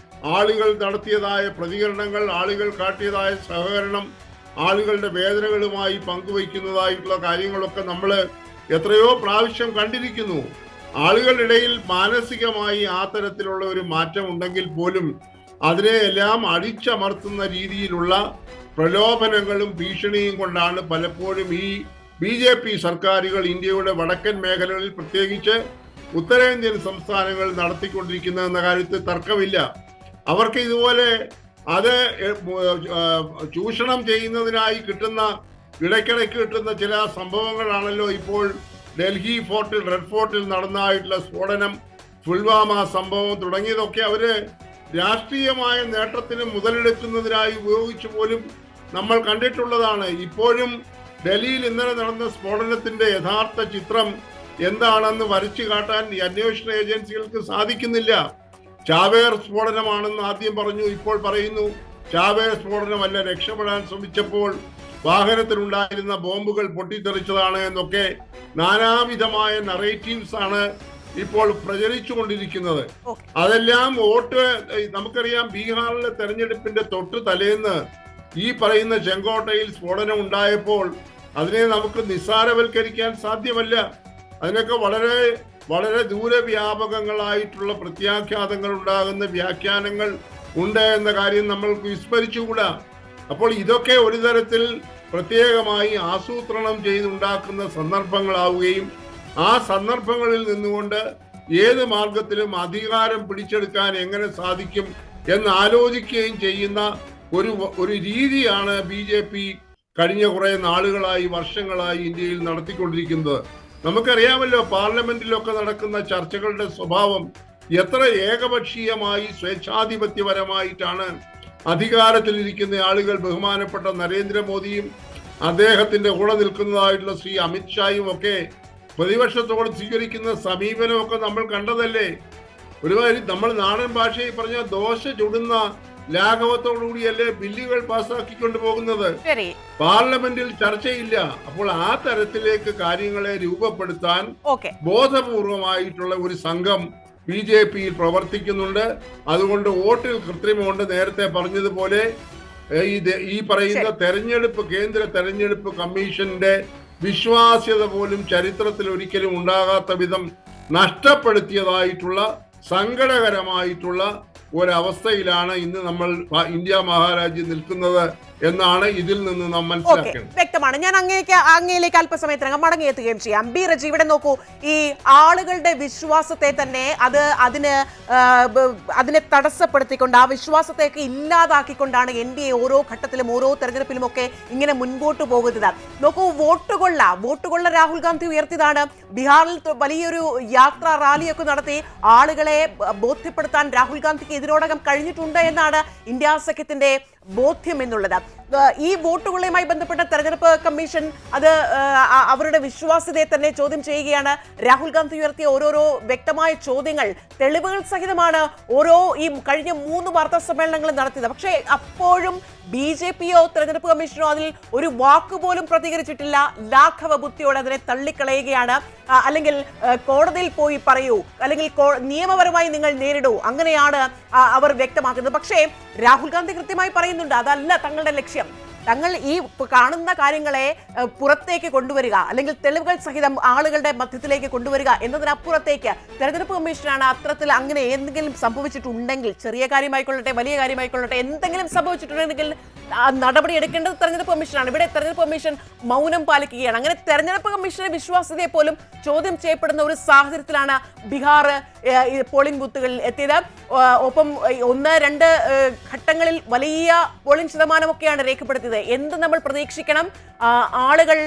ആളുകൾ നടത്തിയതായ പ്രതികരണങ്ങൾ, ആളുകൾ കാട്ടിയതായ സഹകരണം, ആളുകളുടെ വേദനകളുമായി പങ്കുവയ്ക്കുന്നതായിട്ടുള്ള കാര്യങ്ങളൊക്കെ നമ്മൾ എത്രയോ പ്രാവശ്യം കണ്ടിരിക്കുന്നു. ആളുകളുടെ ഇടയിൽ മാനസികമായി ആ തരത്തിലുള്ള ഒരു മാറ്റം ഉണ്ടെങ്കിൽ പോലും അതിനെയെല്ലാം അടിച്ചമർത്തുന്ന രീതിയിലുള്ള പ്രലോഭനങ്ങളും ഭീഷണിയും കൊണ്ടാണ് പലപ്പോഴും ഈ BJP സർക്കാരുകൾ ഇന്ത്യയുടെ വടക്കൻ മേഖലകളിൽ, പ്രത്യേകിച്ച് ഉത്തരേന്ത്യൻ സംസ്ഥാനങ്ങൾ നടത്തിക്കൊണ്ടിരിക്കുന്നതെന്ന കാര്യത്തിൽ തർക്കമില്ല. അവർക്ക് ഇതുപോലെ അത് ചൂഷണം ചെയ്യുന്നതിനായി ഇടയ്ക്കിടയ്ക്ക് കിട്ടുന്ന ചില സംഭവങ്ങളാണല്ലോ ഇപ്പോൾ ഡൽഹി ഫോർട്ടിൽ, റെഡ് ഫോർട്ടിൽ നടന്നതായിട്ടുള്ള സ്ഫോടനം, പുൽവാമ സംഭവം തുടങ്ങിയതൊക്കെ അവര് രാഷ്ട്രീയമായ നേട്ടത്തിന് മുതലെടുക്കുന്നതിനായി ഉപയോഗിച്ചു പോലും നമ്മൾ കണ്ടിട്ടുള്ളതാണ്. ഇപ്പോഴും ഡൽഹിയിൽ ഇന്നലെ നടന്ന സ്ഫോടനത്തിന്റെ യഥാർത്ഥ ചിത്രം എന്താണെന്ന് വരച്ചു കാട്ടാൻ ഈ അന്വേഷണ ഏജൻസികൾക്ക് സാധിക്കുന്നില്ല. ചാവേർ സ്ഫോടനമാണെന്ന് ആദ്യം പറഞ്ഞു, ഇപ്പോൾ പറയുന്നു ചാവേർ സ്ഫോടനമല്ല, രക്ഷപ്പെടാൻ ശ്രമിച്ചപ്പോൾ വാഹനത്തിലുണ്ടായിരുന്ന ബോംബുകൾ പൊട്ടിത്തെറിച്ചതാണ് എന്നൊക്കെ നാനാവിധമായ നറേറ്റീവ്സ് ആണ് ഇപ്പോൾ പ്രചരിച്ചുകൊണ്ടിരിക്കുന്നത്. അതെല്ലാം നമുക്കറിയാം, ബീഹാറിലെ തെരഞ്ഞെടുപ്പിന്റെ തൊട്ട് തലേന്ന് ഈ പറയുന്ന ചെങ്കോട്ടയിൽ സ്ഫോടനം ഉണ്ടായപ്പോൾ അതിനെ നമുക്ക് നിസ്സാരവൽക്കരിക്കാൻ സാധ്യമല്ല. അതിനൊക്കെ വളരെ വളരെ ദൂരവ്യാപകങ്ങളായിട്ടുള്ള പ്രത്യാഘാതങ്ങൾ ഉണ്ടാകുന്ന വ്യാഖ്യാനങ്ങൾ ഉണ്ട് എന്ന കാര്യം നമ്മൾക്ക് വിസ്മരിച്ചുകൂടാ. അപ്പോൾ ഇതൊക്കെ ഒരു തരത്തിൽ പ്രത്യേകമായി ആസൂത്രണം ചെയ്തുണ്ടാക്കുന്ന സന്ദർഭങ്ങളാവുകയും ആ സന്ദർഭങ്ങളിൽ നിന്നുകൊണ്ട് ഏത് മാർഗത്തിലും അധികാരം പിടിച്ചെടുക്കാൻ എങ്ങനെ സാധിക്കും എന്ന് ആലോചിക്കുകയും ചെയ്യുന്ന ഒരു രീതിയാണ് BJP കഴിഞ്ഞ കുറെ നാളുകളായി, വർഷങ്ങളായി ഇന്ത്യയിൽ നടത്തിക്കൊണ്ടിരിക്കുന്നത്. നമുക്കറിയാമല്ലോ, പാർലമെന്റിലൊക്കെ നടക്കുന്ന ചർച്ചകളുടെ സ്വഭാവം എത്ര ഏകപക്ഷീയമായി സ്വേച്ഛാധിപത്യപരമായിട്ടാണ് അധികാരത്തിലിരിക്കുന്ന ആളുകൾ, ബഹുമാനപ്പെട്ട നരേന്ദ്രമോദിയും അദ്ദേഹത്തിന്റെ കൂടെ നിൽക്കുന്നതായിട്ടുള്ള ശ്രീ അമിത്ഷായും ഒക്കെ പ്രതിപക്ഷത്തോട് സ്വീകരിക്കുന്ന സമീപനമൊക്കെ നമ്മൾ കണ്ടതല്ലേ. ഒരുമാതിരി നമ്മൾ നാടൻ ഭാഷയിൽ പറഞ്ഞ ദോശ ചുടുന്ന ലാഘവത്തോടുകൂടിയല്ലേ ബില്ലുകൾ പാസ്സാക്കിക്കൊണ്ട് പോകുന്നത്. പാർലമെന്റിൽ ചർച്ചയില്ല. അപ്പോൾ ആ തരത്തിലേക്ക് കാര്യങ്ങളെ രൂപപ്പെടുത്താൻ ബോധപൂർവമായിട്ടുള്ള ഒരു സംഘം BJPയിൽ പ്രവർത്തിക്കുന്നുണ്ട്. അതുകൊണ്ട് വോട്ടിൽ കൃത്രിമമുണ്ട്. നേരത്തെ പറഞ്ഞതുപോലെ ഈ പറയുന്ന കേന്ദ്ര തെരഞ്ഞെടുപ്പ് കമ്മീഷന്റെ വിശ്വാസ്യത പോലും ചരിത്രത്തിൽ ഒരിക്കലും ഉണ്ടാകാത്ത വിധം നഷ്ടപ്പെടുത്തിയതായിട്ടുള്ള സങ്കടകരമായിട്ടുള്ള ഒരവസ്ഥയിലാണ് ഇന്ന് നമ്മൾ ഇന്ത്യ മഹാരാജ്യം നിൽക്കുന്നത് എന്നാണ് ഇതിൽ നിന്ന് നാം മനസ്സിലാക്കുന്നത്. വ്യക്തമാണ്. ഞാൻ അങ്ങയിലേക്ക് അല്പസമയത്തിനകം മടങ്ങിയെത്തുകയും ചെയ്യാം. ബി റജി, ഇവിടെ നോക്കൂ, ഈ ആളുകളുടെ വിശ്വാസത്തെ തന്നെ അതിനെ തടസ്സപ്പെടുത്തിക്കൊണ്ട്, ആ വിശ്വാസത്തേക്ക് ഇല്ലാതാക്കിക്കൊണ്ടാണ് NDA ഓരോ ഘട്ടത്തിലും ഓരോ തെരഞ്ഞെടുപ്പിലും ഒക്കെ ഇങ്ങനെ മുൻപോട്ട് പോകുന്നത്. നോക്കൂ, വോട്ടുകൊള്ള രാഹുൽ ഗാന്ധി ഉയർത്തിയതാണ്. ബീഹാറിൽ വലിയൊരു യാത്രാ റാലിയൊക്കെ നടത്തി ആളുകളെ ബോധ്യപ്പെടുത്താൻ രാഹുൽ ഗാന്ധിക്ക് ഇതിനോടകം കഴിഞ്ഞിട്ടുണ്ട് എന്നാണ് ഇന്ത്യ സഖ്യത്തിന്റെ ബോധ്യം എന്നുള്ളത്. ഈ വോട്ടുകളുമായി ബന്ധപ്പെട്ട തെരഞ്ഞെടുപ്പ് കമ്മീഷൻ അത് അവരുടെ വിശ്വാസ്യതയെ തന്നെ ചോദ്യം ചെയ്യുകയാണ്. രാഹുൽ ഗാന്ധി ഉയർത്തിയ ഓരോരോ വ്യക്തമായ ചോദ്യങ്ങൾ തെളിവുകൾ സഹിതമാണ് ഈ കഴിഞ്ഞ 3 വാർത്താ സമ്മേളനങ്ങൾ നടത്തിയത്. പക്ഷേ അപ്പോഴും BJPയോ തെരഞ്ഞെടുപ്പ് കമ്മീഷനോ അതിൽ ഒരു വാക്കുപോലും പ്രതികരിച്ചിട്ടില്ല. ലാഘവ ബുദ്ധിയോടെ അതിനെ തള്ളിക്കളയുകയാണ്. അല്ലെങ്കിൽ കോടതിയിൽ പോയി പറയൂ, അല്ലെങ്കിൽ നിയമപരമായി നിങ്ങൾ നേരിടൂ, അങ്ങനെയാണ് അവർ വ്യക്തമാക്കുന്നത്. പക്ഷേ രാഹുൽ ഗാന്ധി കൃത്യമായി പറയുന്നുണ്ട് അതല്ല തങ്ങളുടെ ലക്ഷ്യം. തങ്ങൾ ഈ കാണുന്ന കാര്യങ്ങളെ പുറത്തേക്ക് കൊണ്ടുവരിക, അല്ലെങ്കിൽ തെളിവുകൾ സഹിതം ആളുകളുടെ മധ്യത്തിലേക്ക് കൊണ്ടുവരിക എന്നതിനപ്പുറത്തേക്ക് തെരഞ്ഞെടുപ്പ് കമ്മീഷനാണ് അത്തരത്തിൽ അങ്ങനെ എന്തെങ്കിലും സംഭവിച്ചിട്ടുണ്ടെങ്കിൽ, ചെറിയ കാര്യമായിക്കൊള്ളട്ടെ വലിയ കാര്യമായിക്കൊള്ളട്ടെ, എന്തെങ്കിലും സംഭവിച്ചിട്ടുണ്ടെങ്കിൽ നടപടി എടുക്കേണ്ടത് തെരഞ്ഞെടുപ്പ് കമ്മീഷനാണ്. ഇവിടെ തെരഞ്ഞെടുപ്പ് കമ്മീഷൻ മൗനം പാലിക്കുകയാണ്. അങ്ങനെ തെരഞ്ഞെടുപ്പ് കമ്മീഷന്റെ വിശ്വാസ്യതയെ പോലും ചോദ്യം ചെയ്യപ്പെടുന്ന ഒരു സാഹചര്യത്തിലാണ് ബീഹാർ പോളിംഗ് ബൂത്തുകളിൽ എത്തിയത്. ഒപ്പം 1-2 ഘട്ടങ്ങളിൽ വലിയ പോളിംഗ് ശതമാനമൊക്കെയാണ് രേഖപ്പെടുത്തിയത്. എന്ത് നമ്മൾ പ്രതീക്ഷിക്കണം? ആളുകൾ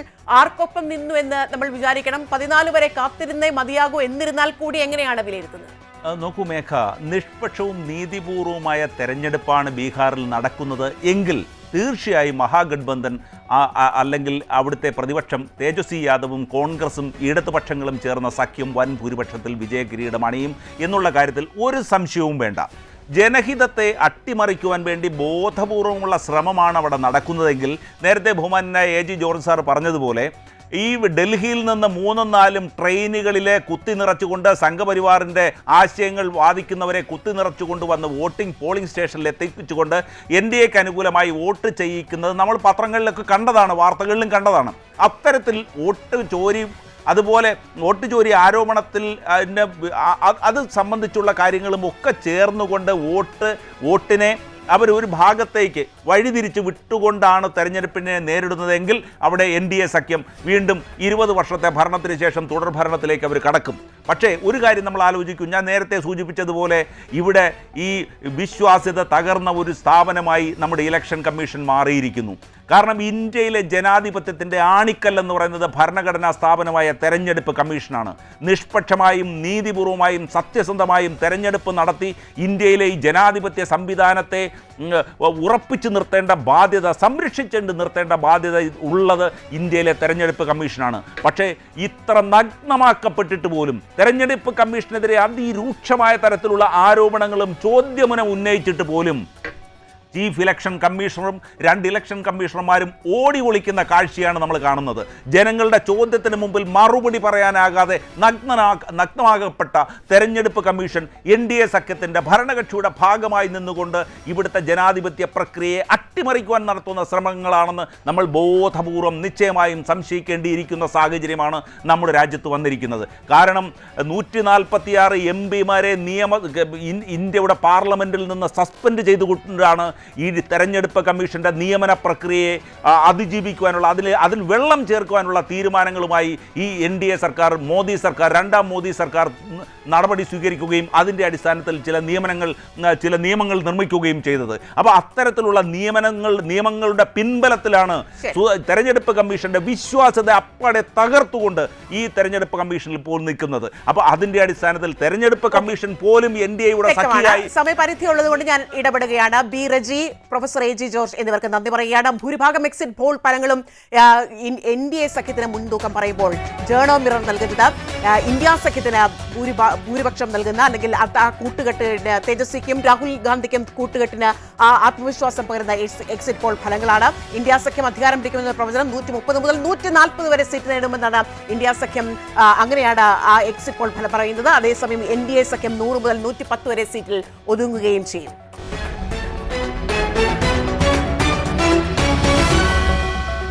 ആർക്കൊപ്പം നിന്നു എന്ന് നമ്മൾ വിചാരിക്കണം. 14 വരെ കാത്തിരുന്നേ മതിയാകൂ. എന്നിരുന്നാൽ കൂടി എങ്ങനെയാണ് വിലയിരുത്തുന്നത്? നോക്കൂ മേഘ, നിഷ്പക്ഷവും നീതിപൂർവവുമായ തെരഞ്ഞെടുപ്പാണ് ബീഹാറിൽ നടക്കുന്നത് എങ്കിൽ തീർച്ചയായും മഹാഗഡ്ബന്ധൻ അല്ലെങ്കിൽ അവിടുത്തെ പ്രതിപക്ഷം തേജസ്വി യാദവും കോൺഗ്രസും ഇടതുപക്ഷങ്ങളും ചേർന്ന സഖ്യം വൻ ഭൂരിപക്ഷത്തിൽ വിജയകിരീടം അണിയും എന്നുള്ള കാര്യത്തിൽ ഒരു സംശയവും വേണ്ട. ജനഹിതത്തെ അട്ടിമറിക്കുവാൻ വേണ്ടി ബോധപൂർവമുള്ള ശ്രമമാണ് അവിടെ നടക്കുന്നതെങ്കിൽ നേരത്തെ ബഹുമാനായ AG ജോർജ് സാർ പറഞ്ഞതുപോലെ ഈ ഡൽഹിയിൽ നിന്ന് 3-4 ട്രെയിനുകളിലെ കുത്തി നിറച്ചുകൊണ്ട് സംഘപരിവാറിൻ്റെ ആശയങ്ങൾ വാദിക്കുന്നവരെ കുത്തി നിറച്ചുകൊണ്ട് വന്ന് പോളിംഗ് സ്റ്റേഷനിൽ എത്തിച്ചുകൊണ്ട് NDAക്ക് അനുകൂലമായി വോട്ട് ചെയ്യിക്കുന്നത് നമ്മൾ പത്രങ്ങളിലൊക്കെ കണ്ടതാണ്, വാർത്തകളിലും കണ്ടതാണ്. അത്തരത്തിൽ വോട്ട് ചോരി, അതുപോലെ വോട്ട് ചോരി ആരോപണത്തിൽ അത് സംബന്ധിച്ചുള്ള കാര്യങ്ങളും ഒക്കെ ചേർന്നുകൊണ്ട് വോട്ടിനെ അവരൊരു ഭാഗത്തേക്ക് വഴിതിരിച്ച് വിട്ടുകൊണ്ടാണ് തെരഞ്ഞെടുപ്പിനെ നേരിടുന്നതെങ്കിൽ അവിടെ NDA സഖ്യം വീണ്ടും 20 വർഷത്തെ ഭരണത്തിന് ശേഷം തുടർ ഭരണത്തിലേക്ക് അവർ കടക്കും. പക്ഷേ ഒരു കാര്യം നമ്മൾ ആലോചിക്കും, ഞാൻ നേരത്തെ സൂചിപ്പിച്ചതുപോലെ ഇവിടെ ഈ വിശ്വാസ്യത തകർന്ന ഒരു സ്ഥാപനമായി നമ്മുടെ ഇലക്ഷൻ കമ്മീഷൻ മാറിയിരിക്കുന്നു. കാരണം ഇന്ത്യയിലെ ജനാധിപത്യത്തിൻ്റെ ആണിക്കല്ലെന്ന് പറയുന്നത് ഭരണഘടനാ സ്ഥാപനമായ തെരഞ്ഞെടുപ്പ് കമ്മീഷനാണ്. നിഷ്പക്ഷമായും നീതിപൂർവമായും സത്യസന്ധമായും തെരഞ്ഞെടുപ്പ് നടത്തി ഇന്ത്യയിലെ ഈ ജനാധിപത്യ സംവിധാനത്തെ ഉറപ്പിച്ചു നിർത്തേണ്ട ബാധ്യത, സംരക്ഷിച്ചുകൊണ്ട് നിർത്തേണ്ട ബാധ്യത ഉള്ളത് ഇന്ത്യയിലെ തെരഞ്ഞെടുപ്പ് കമ്മീഷനാണ്. പക്ഷേ ഇത്ര നഗ്നമാക്കപ്പെട്ടിട്ട് പോലും തെരഞ്ഞെടുപ്പ് കമ്മീഷനെതിരെ അതിരൂക്ഷമായ തരത്തിലുള്ള ആരോപണങ്ങളും ചോദ്യമുനം ഉന്നയിച്ചിട്ട് പോലും ചീഫ് ഇലക്ഷൻ കമ്മീഷണറും 2 ഇലക്ഷൻ കമ്മീഷണർമാരും ഓടി ഒളിക്കുന്ന കാഴ്ചയാണ് നമ്മൾ കാണുന്നത്. ജനങ്ങളുടെ ചോദ്യത്തിന് മുമ്പിൽ മറുപടി പറയാനാകാതെ നഗ്നമാകപ്പെട്ട തെരഞ്ഞെടുപ്പ് കമ്മീഷൻ NDA സഖ്യത്തിൻ്റെ ഭരണകക്ഷിയുടെ ഭാഗമായി നിന്നുകൊണ്ട് ഇവിടുത്തെ ജനാധിപത്യ പ്രക്രിയയെ അട്ടിമറിക്കുവാൻ നടത്തുന്ന ശ്രമങ്ങളാണെന്ന് നമ്മൾ ബോധപൂർവം നിശ്ചയമായും സംശയിക്കേണ്ടിയിരിക്കുന്ന സാഹചര്യമാണ് നമ്മുടെ രാജ്യത്ത് വന്നിരിക്കുന്നത്. കാരണം 146 MPമാരെ ഇന്ത്യയുടെ പാർലമെൻറ്റിൽ നിന്ന് സസ്പെൻഡ് ചെയ്തുകൊണ്ടാണ് ഈ തെരഞ്ഞെടുപ്പ് കമ്മീഷൻ്റെ നിയമന പ്രക്രിയയെ അതിജീവിക്കുവാനുള്ള അതിൽ വെള്ളം ചേർക്കുവാനുള്ള തീരുമാനങ്ങളുമായി ഈ NDA സർക്കാർ, രണ്ടാം മോദി സർക്കാർ നടപടി സ്വീകരിക്കുകയും അതിൻ്റെ അടിസ്ഥാനത്തിൽ ചില നിയമങ്ങൾ നിർമ്മിക്കുകയും ചെയ്തത്. അപ്പോൾ അത്തരത്തിലുള്ള നിയമങ്ങളുടെ പിൻബലത്തിലാണ് തെരഞ്ഞെടുപ്പ് കമ്മീഷൻ്റെ വിശ്വാസ്യത അപ്പടെ തകർത്തുകൊണ്ട് ഈ തെരഞ്ഞെടുപ്പ് കമ്മീഷനിൽ ഇപ്പോൾ നിൽക്കുന്നത്. അപ്പോൾ അതിൻ്റെ അടിസ്ഥാനത്തിൽ തെരഞ്ഞെടുപ്പ് കമ്മീഷൻ പോലും NDAയുടെ സഖ്യമായി. സമയപരിധി ഉള്ളതുകൊണ്ട് ഞാൻ ഇടപെടുകയാണ്. B Reji, professor AG George എന്നിവർക്ക് നന്ദി പറയുകയാണ്. ഭൂരിഭാഗം എക്സിറ്റ് പോൾ ഫലങ്ങളും NDA സഖ്യത്തിന് മുൻതൂക്കം പറയുമ്പോൾ ജേർണൽ മിറർ നൽകുന്നത് ഇന്ത്യ സഖ്യത്തിന് ഭൂരിപക്ഷം നൽകുന്ന, അല്ലെങ്കിൽ ആ കൂട്ടുകെട്ട് തേജസ്വിക്കും രാഹുൽ ഗാന്ധിക്കും കൂട്ടുകെട്ടിന് ആത്മവിശ്വാസം പകരുന്ന എക്സിറ്റ് പോൾ ഫലങ്ങളാണ്. ഇന്ത്യ സഖ്യം അധികാരം പിടിക്കുമെന്ന പ്രവചനം 130 മുതൽ 140 വരെ സീറ്റ് നേടുമെന്നാണ് ഇന്ത്യ സഖ്യം, അങ്ങനെയാണ് ആ എക്സിറ്റ് പോൾ ഫലം പറയുന്നത്. അതേസമയം NDA സഖ്യം 100 മുതൽ 110 വരെ സീറ്റിൽ ഒതുങ്ങുകയും ചെയ്യും.